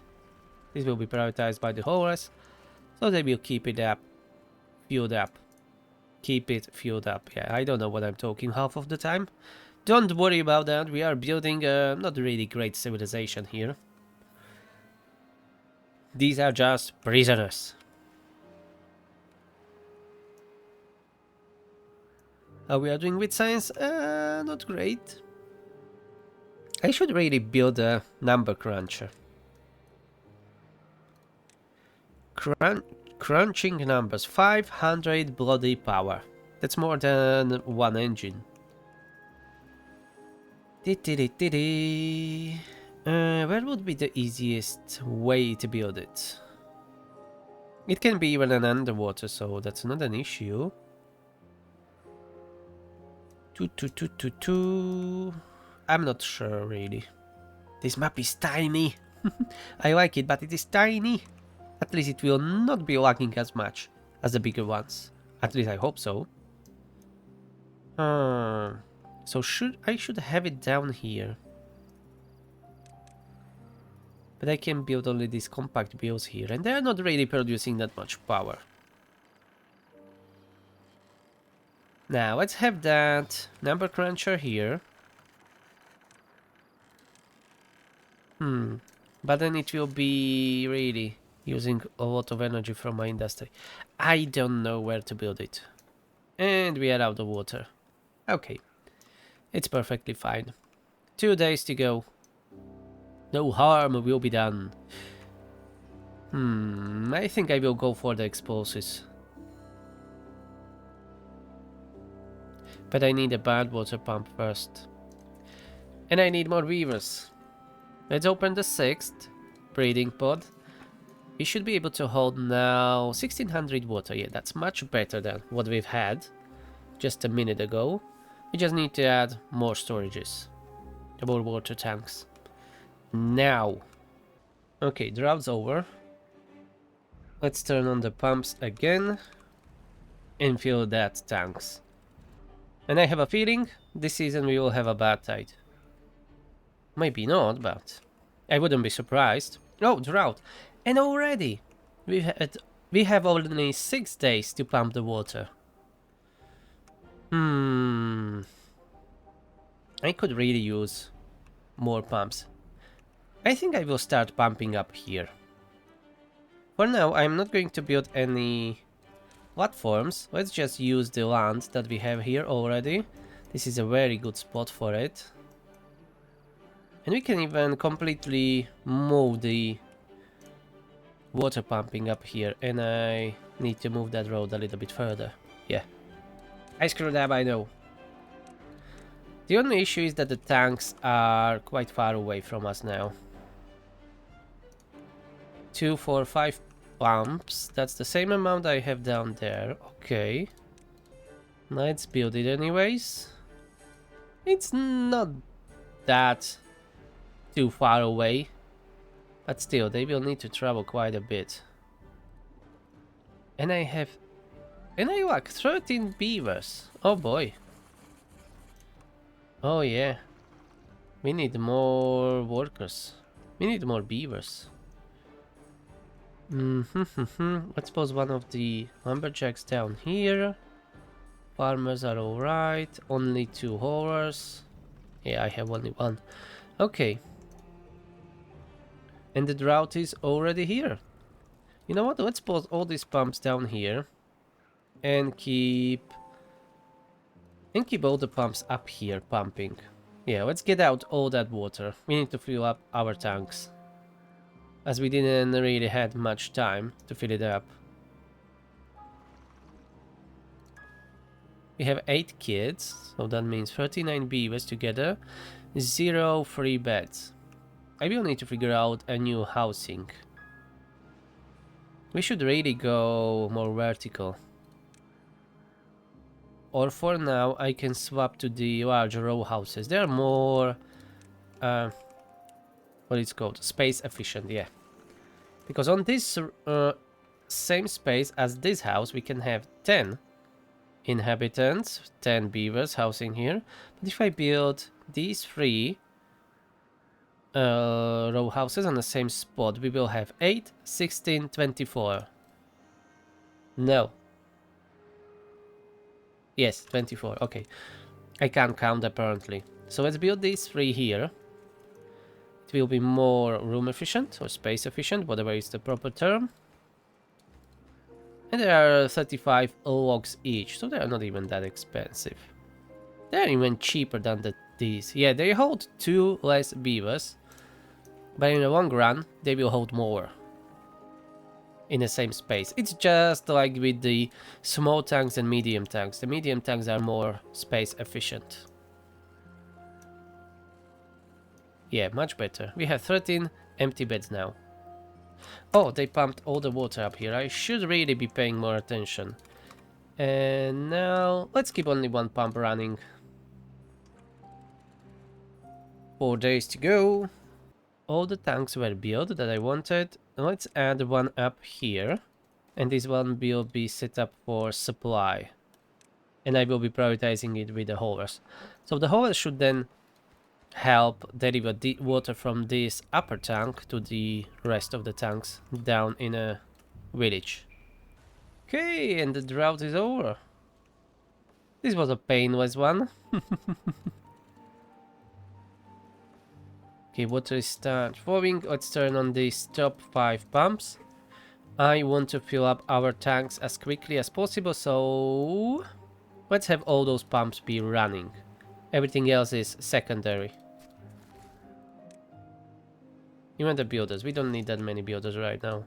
Speaker 1: This will be prioritized by the haulers, so they will keep it up, fueled up. Keep it fueled up. Yeah, I don't know what I'm talking half of the time. Don't worry about that. We are building a not really great civilization here. These are just prisoners. How we are doing with science? Not great. I should really build a number cruncher. Crunching numbers. 500 bloody power. That's more than one engine. Where would be the easiest way to build it? It can be even an underwater, so that's not an issue. I'm not sure, really. This map is tiny. I like it, but it is tiny. At least it will not be lagging as much as the bigger ones. At least I hope so. So I should have it down here. But I can build only these compact builds here, and they are not really producing that much power. Now, let's have that number cruncher here. But then it will be really using a lot of energy from my industry. I don't know where to build it. And we are out of water. Okay. It's perfectly fine. 2 days to go. No harm will be done. I think I will go for the explosives. But I need a bad water pump first. And I need more weavers. Let's open the 6th breeding pod. We should be able to hold now 1600 water. Yeah, that's much better than what we've had just a minute ago. We just need to add more storages. More water tanks. Now. Okay, drought's over. Let's turn on the pumps again. And fill that tanks. And I have a feeling this season we will have a bad tide. Maybe not, but I wouldn't be surprised. Oh, drought. And already we have only 6 days to pump the water. I could really use more pumps. I think I will start pumping up here. For now, I'm not going to build any platforms. Let's just use the land that we have here already. This is a very good spot for it. And we can even completely move the water pumping up here. And I need to move that road a little bit further. Yeah. I screwed up, I know. The only issue is that the tanks are quite far away from us now. 2, 4, 5 pumps. That's the same amount I have down there. Okay. Let's build it anyways. It's not that too far away. But still, they will need to travel quite a bit. And I lack 13 beavers. Oh boy. Oh yeah. We need more workers. We need more beavers. Let's pose one of the lumberjacks down here. Farmers are alright. Only 2 haulers. Yeah, I have only 1. Okay. And the drought is already here. You know what? Let's pose all these pumps down here. And keep all the pumps up here pumping. Yeah, let's get out all that water. We need to fill up our tanks, as we didn't really had much time to fill it up. We have 8 kids, so that means 39 beavers together, 0 free beds. I will need to figure out a new housing. We should really go more vertical. Or for now, I can swap to the large row houses. They are more, what it's called, space efficient, yeah. Because on this same space as this house, we can have 10 inhabitants, 10 beavers housing here. But if I build these 3 row houses on the same spot, we will have 8, 16, 24. No. Yes, 24. Okay. I can't count apparently. So let's build these 3 here. It will be more room efficient or space efficient, whatever is the proper term. And there are 35 logs each, so they are not even that expensive. They're even cheaper than these. Yeah, they hold 2 less beavers, but in the long run, they will hold more in the same space. It's just like with the small tanks and medium tanks. The medium tanks are more space efficient. Yeah, much better. We have 13 empty beds now. Oh, they pumped all the water up here. I should really be paying more attention. And now, let's keep only 1 pump running. 4 days to go. All the tanks were built that I wanted. Let's add 1 up here. And this one will be set up for supply. And I will be prioritizing it with the haulers. So the haulers should then help deliver the water from this upper tank to the rest of the tanks down in a village. Okay, and the drought is over. This was a painless one. Okay, water start flowing. Let's turn on these top 5 pumps. I want to fill up our tanks as quickly as possible, so let's have all those pumps be running. Everything else is secondary. Even the builders, we don't need that many builders right now.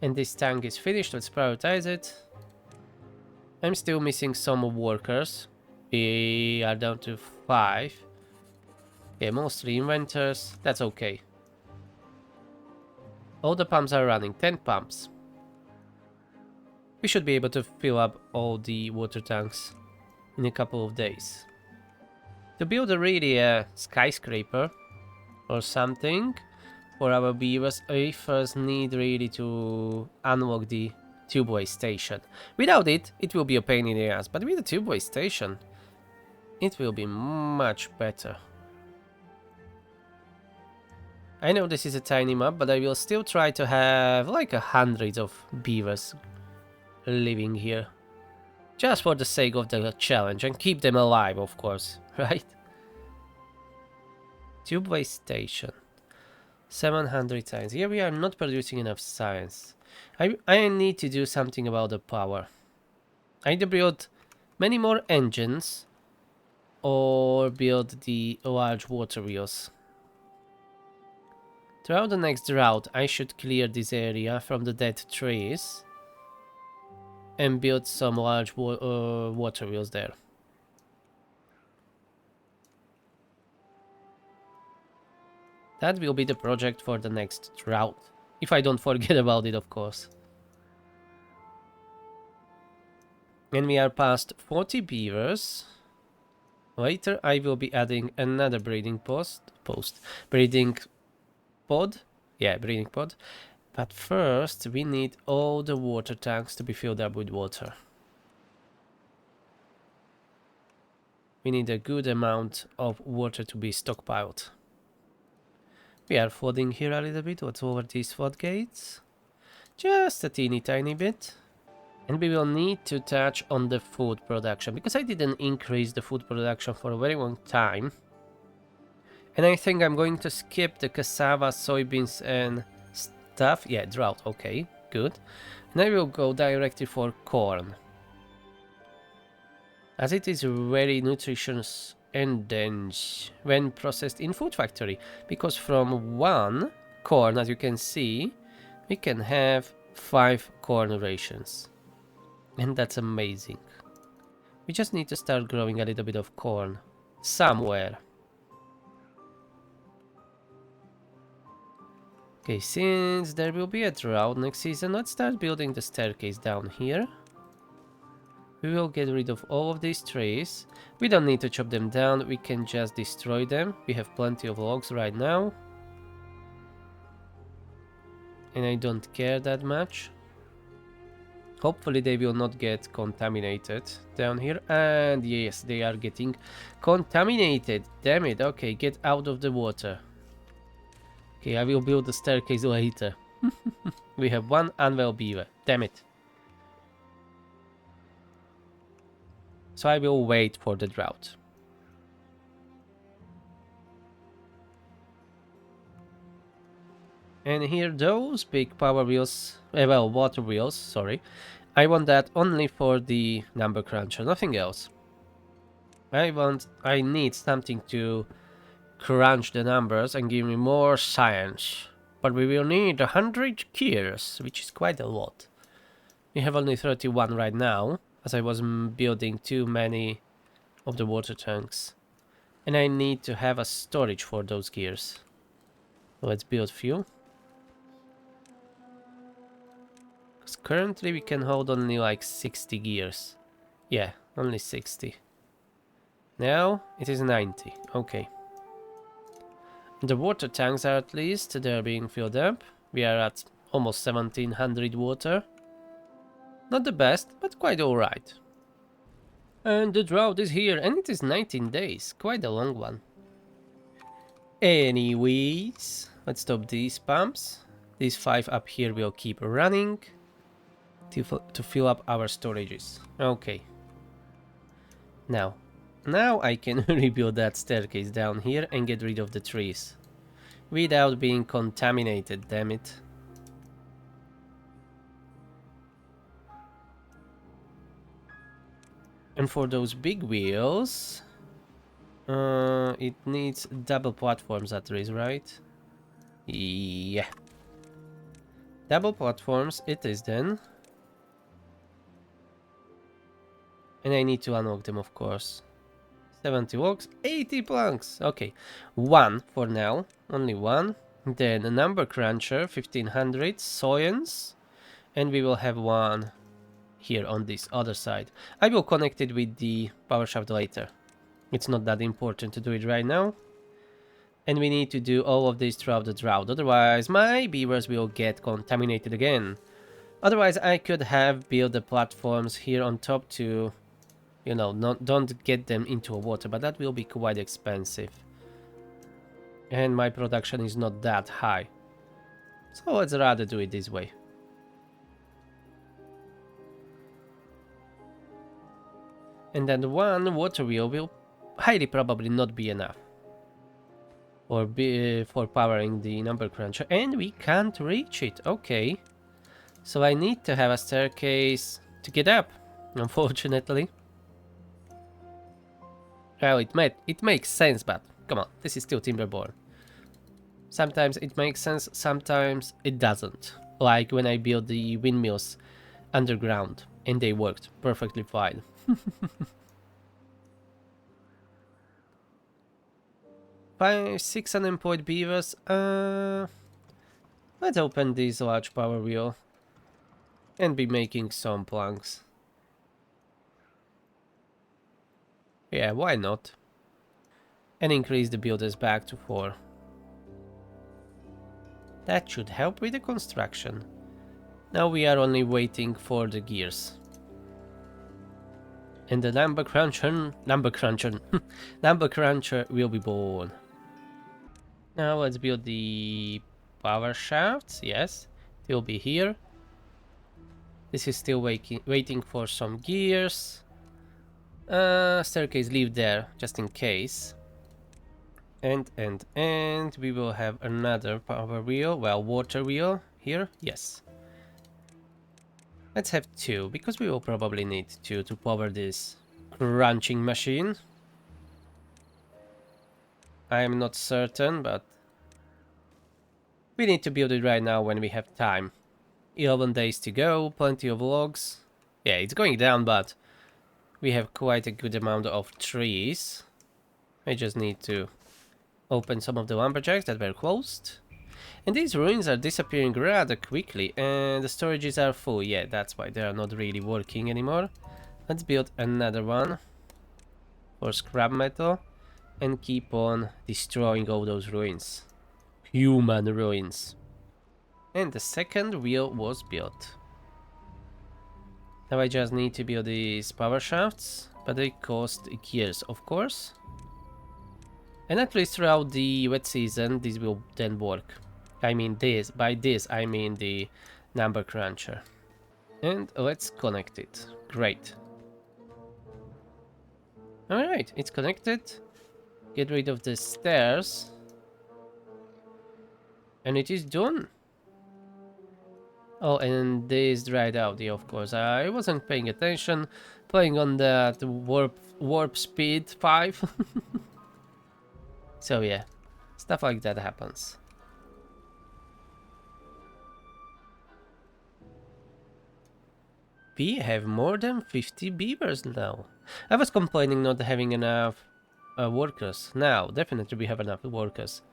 Speaker 1: And this tank is finished, let's prioritize it. I'm still missing some workers. We are down to 5. Yeah, mostly inventors, that's okay. All the pumps are running, 10 pumps. We should be able to fill up all the water tanks in a couple of days. To build a really skyscraper or something for our beavers, we first need really to unlock the tubeway station. Without it, it will be a pain in the ass, but with the tubeway station, it will be much better. I know this is a tiny map, but I will still try to have like 100 of beavers living here. Just for the sake of the challenge and keep them alive, of course, right? Tubeway station. 700 science. Here we are not producing enough science. I need to do something about the power. I either build many more engines or build the large water wheels. Throughout the next drought, I should clear this area from the dead trees and build some large water wheels there. That will be the project for the next drought. If I don't forget about it, of course. And we are past 40 beavers. Later I will be adding another breeding breeding pod. Yeah, breeding pod. But first we need all the water tanks to be filled up with water. We need a good amount of water to be stockpiled. We are flooding here a little bit. What's over these floodgates? Just a teeny tiny bit. And we will need to touch on the food production, because I didn't increase the food production for a very long time. And I think I'm going to skip the cassava, soybeans and stuff. Yeah, drought, okay, good. And I will go directly for corn, as it is very nutritious and dense when processed in food factory, because from 1 corn, as you can see, we can have 5 corn rations, and that's amazing. We just need to start growing a little bit of corn somewhere. Okay, since there will be a drought next season, let's start building the staircase down here. We will get rid of all of these trees. We don't need to chop them down, we can just destroy them. We have plenty of logs right now. And I don't care that much. Hopefully they will not get contaminated down here. And yes, they are getting contaminated. Damn it. Okay, get out of the water. Okay, I will build the staircase later. We have one unwell beaver. Damn it. So I will wait for the drought. And here those big power wheels, well, water wheels, sorry. I want that only for the number cruncher, nothing else. I need something to crunch the numbers and give me more science. But we will need 100 gears, which is quite a lot. We have only 31 right now, as I was building too many of the water tanks. And I need to have a storage for those gears. So let's build few. Because currently we can hold only like 60 gears. Yeah, only 60. Now it is 90. Okay. The water tanks are at least, they're being filled up. We are at almost 1700 water. Not the best, but quite alright. And the drought is here, and it is 19 days. Quite a long one. Anyways, let's stop these pumps. These 5 up here will keep running to fill up our storages. Okay. Now I can rebuild that staircase down here and get rid of the trees. Without being contaminated, damn it. And for those big wheels, it needs double platforms at least, right? Yeah. Double platforms it is then. And I need to unlock them, of course. 70 logs, 80 planks. Okay, 1 for now, only 1. Then a number cruncher, 1500 science, and we will have 1 here on this other side. I will connect it with the power shaft later. It's not that important to do it right now. And we need to do all of this throughout the drought, otherwise my beavers will get contaminated again. Otherwise I could have built the platforms here on top to, you know, don't get them into water, but that will be quite expensive. And my production is not that high. So let's rather do it this way. And then 1 water wheel will highly probably not be enough. Or for powering the number cruncher. And we can't reach it. Okay. So I need to have a staircase to get up, unfortunately. Well, it makes sense, but come on, this is still Timberborn. Sometimes it makes sense, sometimes it doesn't. Like when I built the windmills underground, and they worked perfectly fine. 6 unemployed beavers. Let's open this large power wheel and be making some planks. Yeah, why not? And increase the builders back to 4. That should help with the construction. Now we are only waiting for the gears. And the number cruncher will be born. Now let's build the power shafts. Yes, it will be here. This is still waiting for some gears. Staircase leave there just in case. And we will have another power wheel, well, water wheel here. Yes. Let's have 2 because we will probably need 2 to power this crunching machine. I am not certain, but we need to build it right now when we have time. 11 days to go, plenty of logs. Yeah, it's going down, but we have quite a good amount of trees. I just need to open some of the lumberjacks that were closed. And these ruins are disappearing rather quickly, and the storages are full. Yeah, that's why they are not really working anymore. Let's build another one for scrap metal and keep on destroying all those ruins. Human ruins. And the second wheel was built. Now I just need to build these power shafts, but they cost gears, of course. And at least throughout the wet season, this will then work. I mean this, by this I mean the number cruncher. And let's connect it. Great. Alright, it's connected. Get rid of the stairs. And it is done. Oh, and this dried out, yeah, of course. I wasn't paying attention, playing on that warp speed 5. So yeah, stuff like that happens. We have more than 50 beavers now. I was complaining not having enough workers. Now, definitely we have enough workers.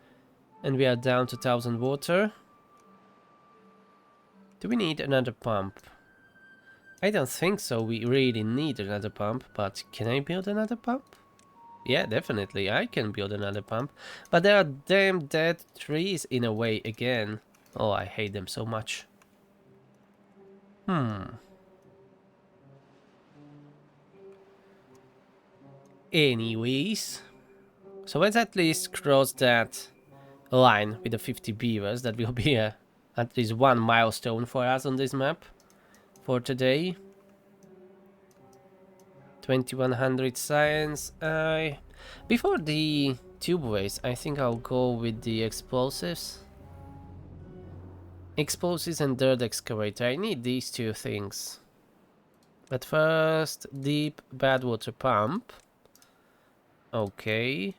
Speaker 1: And we are down to 1000 water. Do we need another pump? I don't think so. We really need another pump, but can I build another pump? Yeah, definitely. I can build another pump. But there are damn dead trees in a way again. Oh, I hate them so much. Anyways. So let's at least cross that line with the 50 beavers. That will be at least one milestone for us on this map for today. 2100 science. Before the tubeways, I think I'll go with the explosives. Explosives and dirt excavator. I need these two things. But first, deep bad water pump. Okay.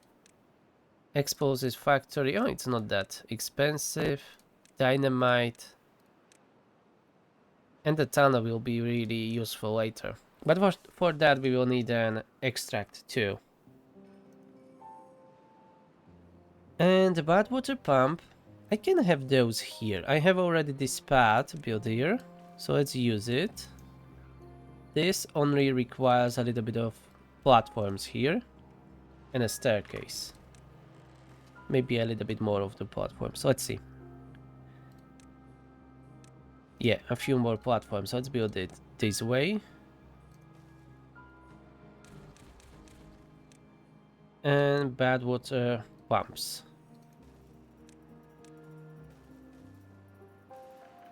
Speaker 1: Explosives factory. Oh, it's not that expensive. Dynamite. And the tunnel will be really useful later. But for that we will need an extract too. And the bad water pump, I can have those here. I have already this pad built here, so let's use it. This only requires a little bit of platforms here and a staircase. Maybe a little bit more of the platforms. So let's see. Yeah, a few more platforms. Let's build it this way. And bad water pumps.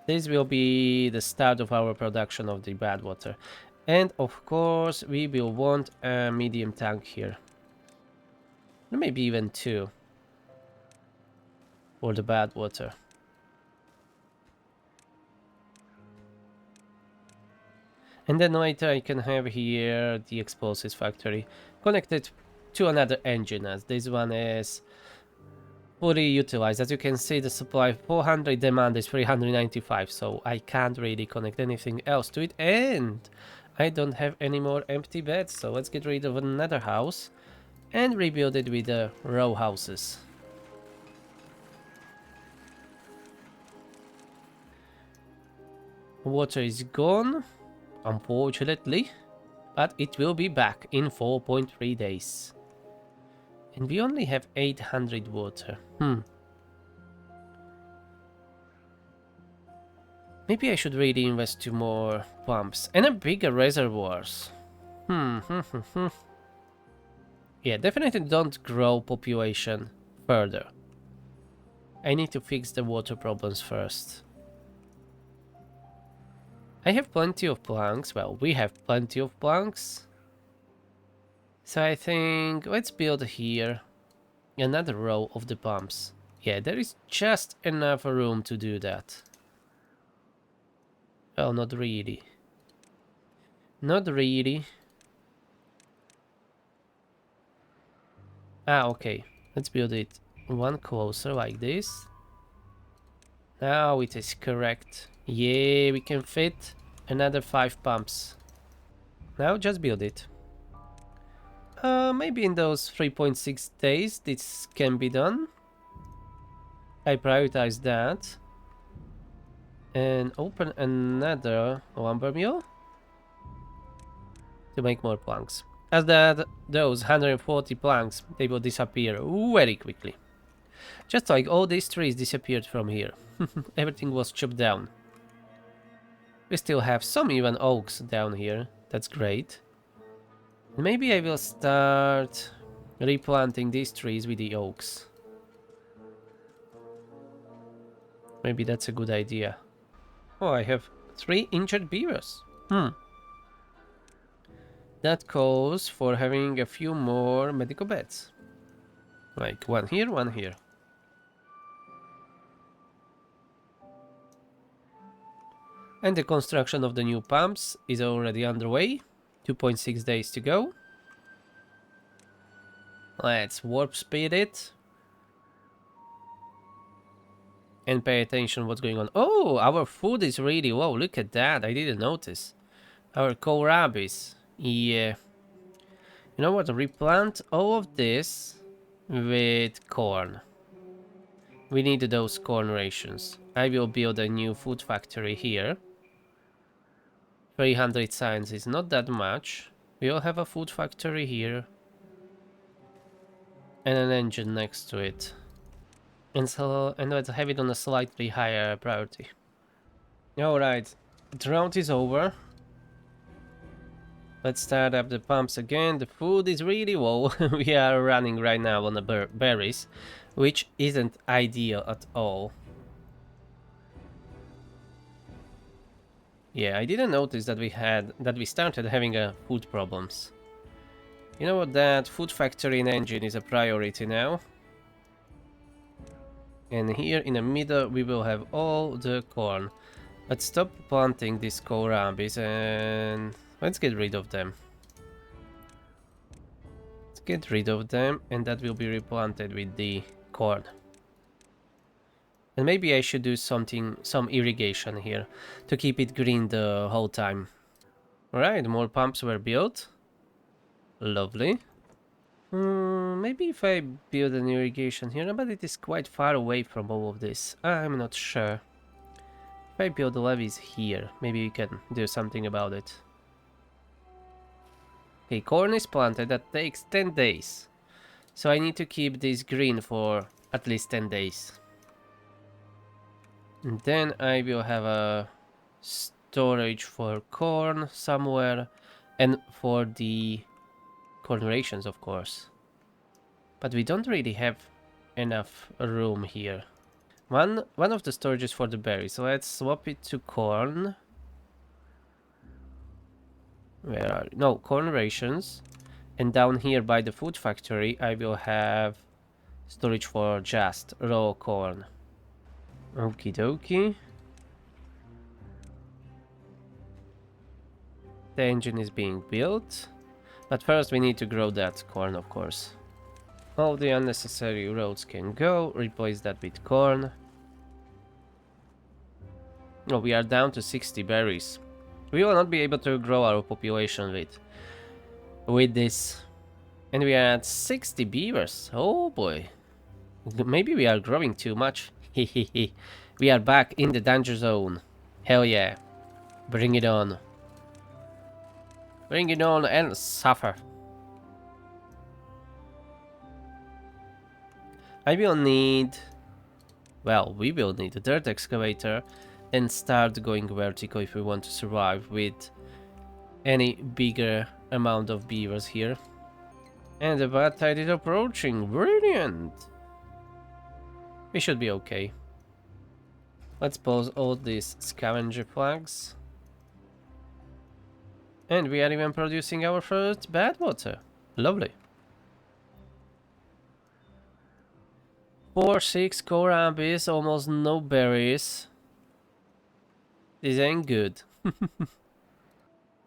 Speaker 1: This will be the start of our production of the bad water. And of course we will want a medium tank here. Or maybe even two. For the bad water. And then later I can have here the explosives factory connected to another engine, as this one is fully utilized. As you can see, the supply 400, demand is 395, so I can't really connect anything else to it, and I don't have any more empty beds, so let's get rid of another house and rebuild it with the row houses. Water is gone, unfortunately, but it will be back in 4.3 days. And we only have 800 water. Maybe I should really invest to more pumps and a bigger reservoirs. Yeah, definitely don't grow population further. I need to fix the water problems first. I have plenty of planks. Well, we have plenty of planks. So I think let's build here another row of the pumps. Yeah, there is just enough room to do that. Well, not really. Not really. Ah, okay. Let's build it one closer like this. Now it is correct. Yeah, we can fit another 5 pumps. Now just build it. Maybe in those 3.6 days this can be done. I prioritize that. And open another lumber mill to make more planks. As those 140 planks, they will disappear very quickly. Just like all these trees disappeared from here. Everything was chopped down. We still have some even oaks down here. That's great. Maybe I will start replanting these trees with the oaks. Maybe that's a good idea. Oh, I have 3 injured beavers. That calls for having a few more medical beds. Like one here, one here. And the construction of the new pumps is already underway. 2.6 days to go. Let's warp speed it. And pay attention what's going on. Oh, our food is really low. Look at that. I didn't notice. Our kohlrabies. Yeah. You know what? Replant all of this with corn. We need those corn rations. I will build a new food factory here. 300 science is not that much. We'll have a food factory here. And an engine next to it. And let's have it on a slightly higher priority. Alright, drought is over. Let's start up the pumps again. The food is really low. We are running right now on the berries, which isn't ideal at all. Yeah, I didn't notice that we started having food problems. You know what? That food factory and engine is a priority now. And here in the middle we will have all the corn. Let's stop planting these kohlrabies and let's get rid of them. Let's get rid of them and that will be replanted with the corn. And maybe I should do some irrigation here to keep it green the whole time. Alright, more pumps were built. Lovely. Maybe if I build an irrigation here, but it is quite far away from all of this. I'm not sure. If I build levees here, maybe we can do something about it. Okay, corn is planted. That takes 10 days. So I need to keep this green for at least 10 days. And then I will have a storage for corn somewhere. And for the corn rations, of course. But we don't really have enough room here. One of the storages for the berries. So let's swap it to corn. Where are... No, corn rations. And down here by the food factory, I will have storage for just raw corn. Okie dokie. The engine is being built. But first we need to grow that corn, of course. All the unnecessary roads can go. Replace that with corn. Oh, we are down to 60 berries. We will not be able to grow our population with this. And we are at 60 beavers. Oh boy. Maybe we are growing too much. Hehehe. We are back in the danger zone. Hell yeah. Bring it on. Bring it on and suffer. I will need... Well, we will need a dirt excavator and start going vertical if we want to survive with any bigger amount of beavers here. And the bad tide is approaching. Brilliant! We should be okay. Let's pause all these scavenger flags. And we are even producing our first bad water. Lovely. 4-6 kohlrabies, almost no berries. This ain't good.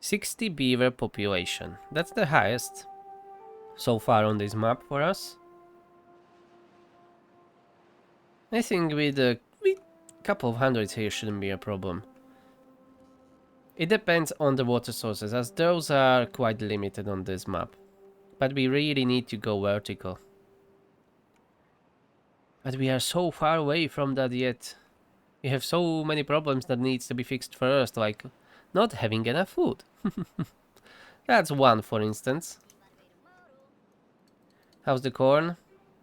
Speaker 1: 60 beaver population. That's the highest so far on this map for us. I think with a couple of hundreds here shouldn't be a problem. It depends on the water sources, as those are quite limited on this map. But we really need to go vertical. But we are so far away from that yet. We have so many problems that needs to be fixed first, like not having enough food. That's one, for instance. How's the corn?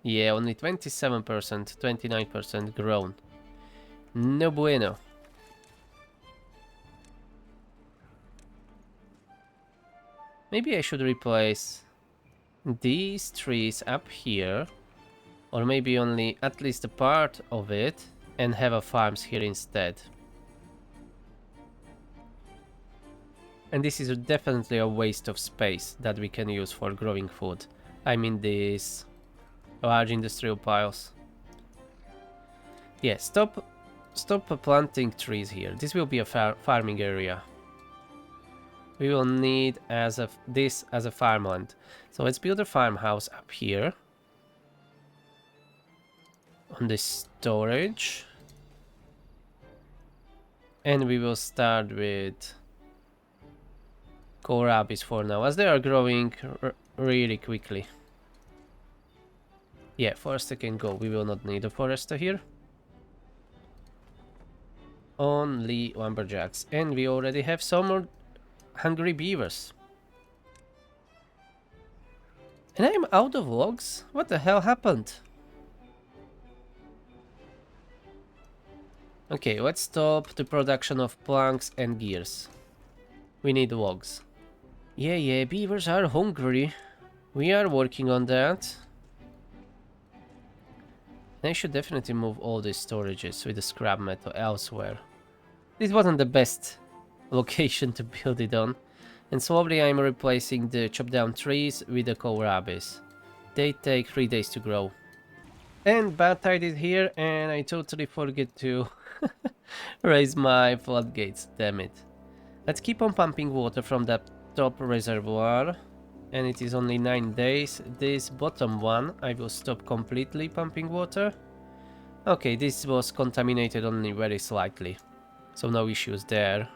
Speaker 1: Yeah, only 27%, 29% grown. No bueno. Maybe I should replace these trees up here, or maybe only at least a part of it, and have a farms here instead. And this is definitely a waste of space that we can use for growing food. I mean these large industrial piles. Yeah, stop planting trees here. This will be a farming area. We will need this as a farmland. So let's build a farmhouse up here. On this storage. And we will start with kohlrabis for now, as they are growing really quickly. Yeah, forester can go. We will not need a forester here. Only lumberjacks. And we already have some more hungry beavers. And I'm out of logs? What the hell happened? Okay, let's stop the production of planks and gears. We need logs. Yeah, beavers are hungry. We are working on that. I should definitely move all these storages with the scrap metal elsewhere. This wasn't the best location to build it on. And slowly I'm replacing the chopped down trees with the kohlrabis. They take 3 days to grow. And bad tide is here, and I totally forget to raise my floodgates, damn it. Let's keep on pumping water from that top reservoir. And it is only 9 days. This bottom one, I will stop completely pumping water. Okay, this was contaminated only very slightly. So no issues there.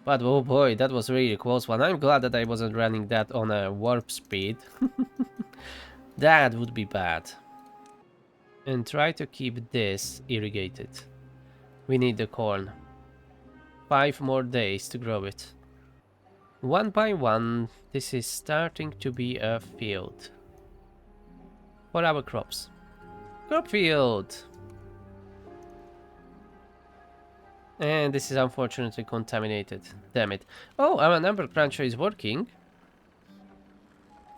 Speaker 1: But oh boy, that was really close one. I'm glad that I wasn't running that on a warp speed. That would be bad. And try to keep this irrigated. We need the corn. 5 more days to grow it. One by one, this is starting to be a field. For our crops. Crop field! And this is unfortunately contaminated. Damn it. Oh, our number cruncher is working.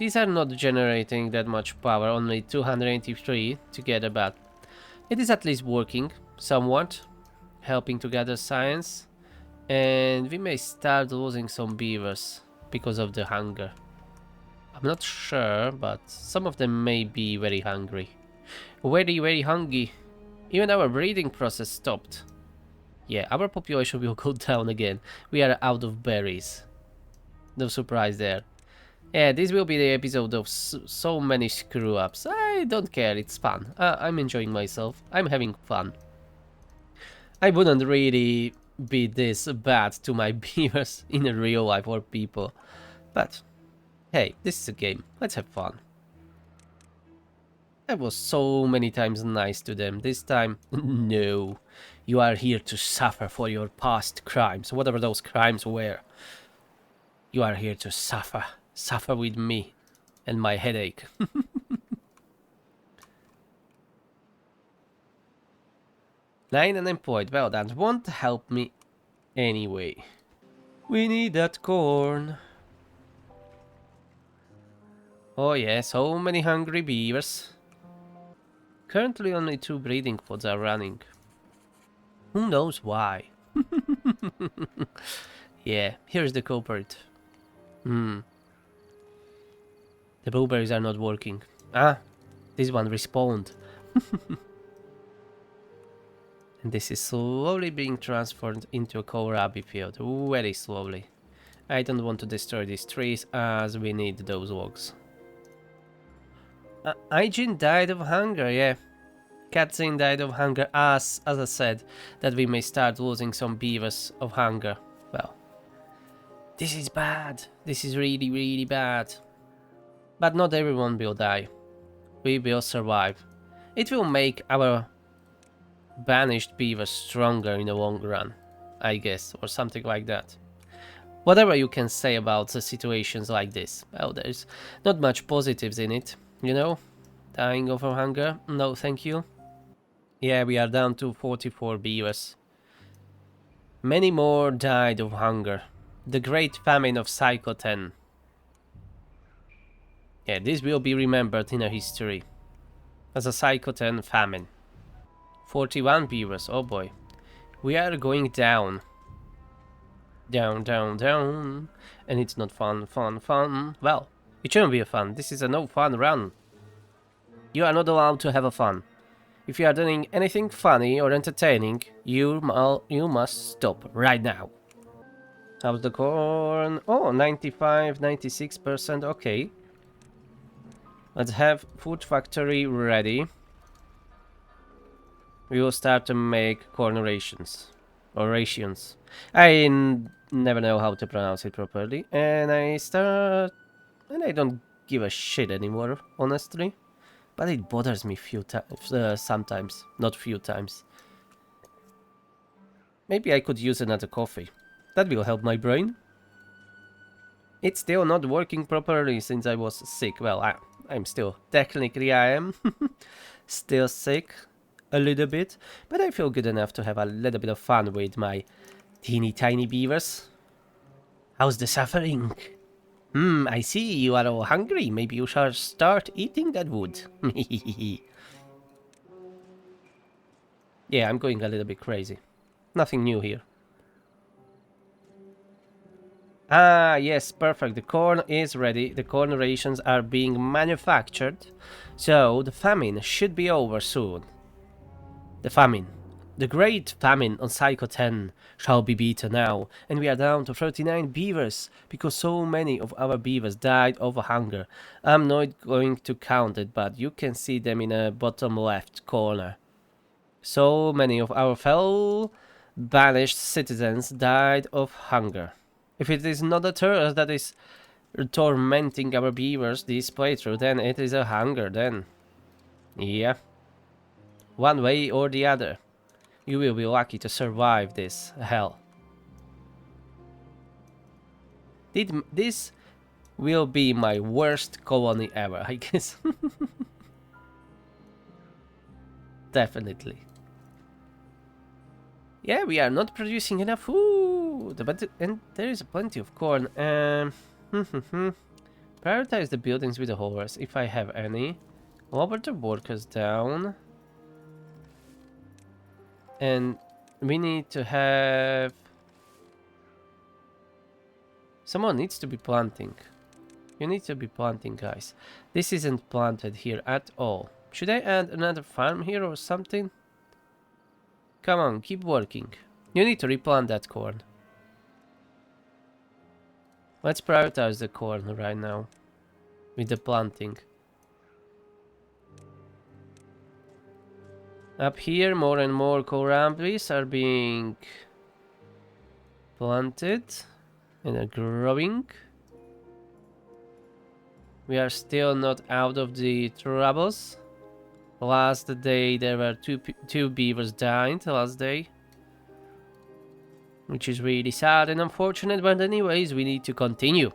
Speaker 1: These are not generating that much power, only 283 together, but it is at least working somewhat, helping to gather science. And we may start losing some beavers because of the hunger. I'm not sure, but some of them may be very hungry. Very hungry. Even our breeding process stopped. Yeah, our population will go down again. We are out of berries. No surprise there. Yeah, this will be the episode of so many screw-ups. I don't care, it's fun. I'm enjoying myself. I'm having fun. I wouldn't really be this bad to my beavers in real life or people. But, hey, this is a game. Let's have fun. I was so many times nice to them. This time, no. You are here to suffer for your past crimes, whatever those crimes were. You are here to suffer. Suffer with me and my headache. 9 unemployed. Well, that won't help me anyway. We need that corn. Oh yeah, so many hungry beavers. Currently only 2 breeding pods are running. Who knows why? Yeah, here's the culprit. The blueberries are not working. Ah, this one respawned. And this is slowly being transformed into a kohlrabi field. Very slowly. I don't want to destroy these trees as we need those logs. Aijin died of hunger, yeah. Katzin died of hunger as I said, that we may start losing some beavers of hunger. Well, this is bad. This is really bad. But not everyone will die. We will survive. It will make our banished beavers stronger in the long run, I guess, or something like that. Whatever you can say about the situations like this. Well, there's not much positives in it, you know? Dying of hunger? No, thank you. Yeah, we are down to 44 beavers. Many more died of hunger. The Great Famine of Psycho 10. Yeah, this will be remembered in our history as a Psycho 10 famine. 41 beavers, oh boy. We are going down. Down, down, down. And it's not fun, fun, fun. Well, it shouldn't be a fun. This is a no fun run. You are not allowed to have a fun. If you are doing anything funny or entertaining, you must stop right now. How's the corn? Oh, 95, 96%, okay. Let's have food factory ready. We will start to make corn rations. Or rations. Never know how to pronounce it properly. And I don't give a shit anymore, honestly. But it bothers me sometimes. Not few times. Maybe I could use another coffee. That will help my brain. It's still not working properly since I was sick. Well, I'm still, technically I am still sick a little bit, but I feel good enough to have a little bit of fun with my teeny tiny beavers. How's the suffering? I see you are all hungry. Maybe you shall start eating that wood. Yeah, I'm going a little bit crazy. Nothing new here. Ah, yes, perfect. The corn is ready. The corn rations are being manufactured. So, the famine should be over soon. The famine. The great famine on Psycho 10 shall be beaten now. And we are down to 39 beavers. Because so many of our beavers died of hunger. I'm not going to count it, but you can see them in the bottom left corner. So many of our fellow banished citizens died of hunger. If it is not a thirst that is tormenting our beavers this playthrough, then it is a hunger then. Yeah. One way or the other. You will be lucky to survive this hell. This will be my worst colony ever, I guess. Definitely. Yeah, we are not producing enough food, and there is plenty of corn. Prioritize the buildings with the horse, if I have any. Lower the workers down. And we need to have... Someone needs to be planting. You need to be planting, guys. This isn't planted here at all. Should I add another farm here or something? Come on, keep working. You need to replant that corn. Let's prioritize the corn right now. With the planting. Up here, more and more koramblis are being planted and are growing. We are still not out of the troubles. Last day there were two beavers died last day. Which is really sad and unfortunate, but anyways, we need to continue.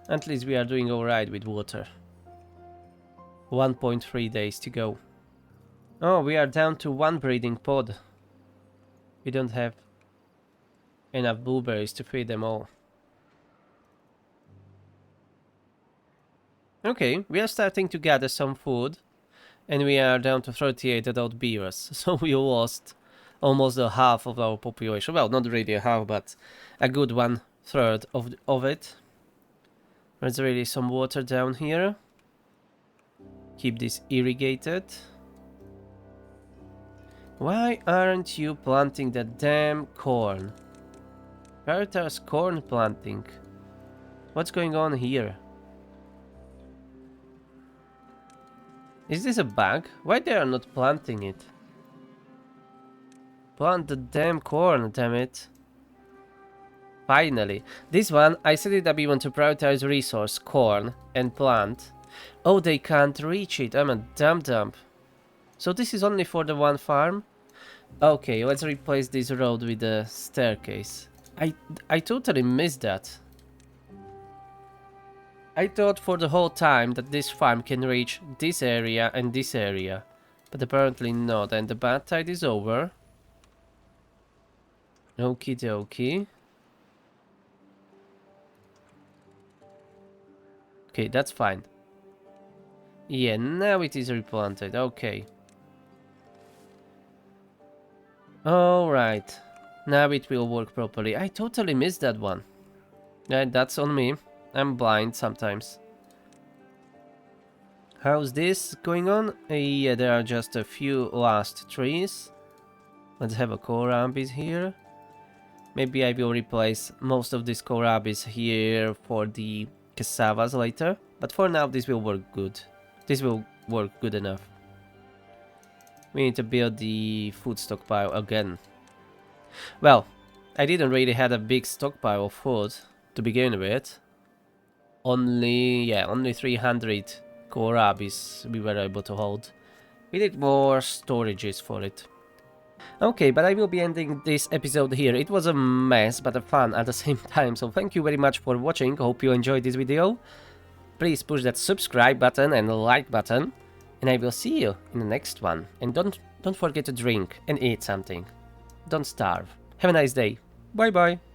Speaker 1: At least we are doing alright with water. 1.3 days to go. Oh, we are down to one breeding pod. We don't have enough blueberries to feed them all. Okay, we are starting to gather some food. And we are down to 38 adult beavers. So we lost almost a half of our population. Well, not really a half, but a good 1/3 of it. There's really some water down here. Keep this irrigated. Why aren't you planting that damn corn? Prioritize corn planting. What's going on here? Is this a bug? Why they are not planting it? Plant the damn corn, damn it. Finally. This one, I set it up even to prioritize resource, corn, and plant. Oh, they can't reach it. I'm a dumb. So this is only for the one farm? Okay, let's replace this road with a staircase. I totally missed that. I thought for the whole time that this farm can reach this area and this area. But apparently not, and the bad tide is over. Okie dokie. Okay, that's fine. Yeah, now it is replanted. Okay. Alright. Now it will work properly. I totally missed that one. Yeah, that's on me. I'm blind sometimes. How's this going on? Yeah, there are just a few last trees. Let's have a kohlrabi here. Maybe I will replace most of these kohlrabis here for the cassavas later. But for now, this will work good. This will work good enough. We need to build the food stockpile again. Well, I didn't really have a big stockpile of food to begin with. Only 300 kohlrabis we were able to hold. We need more storages for it. Okay, but I will be ending this episode here. It was a mess, but a fun at the same time. So thank you very much for watching. Hope you enjoyed this video. Please push that subscribe button and like button. And I will see you in the next one. And don't forget to drink and eat something. Don't starve. Have a nice day. Bye bye.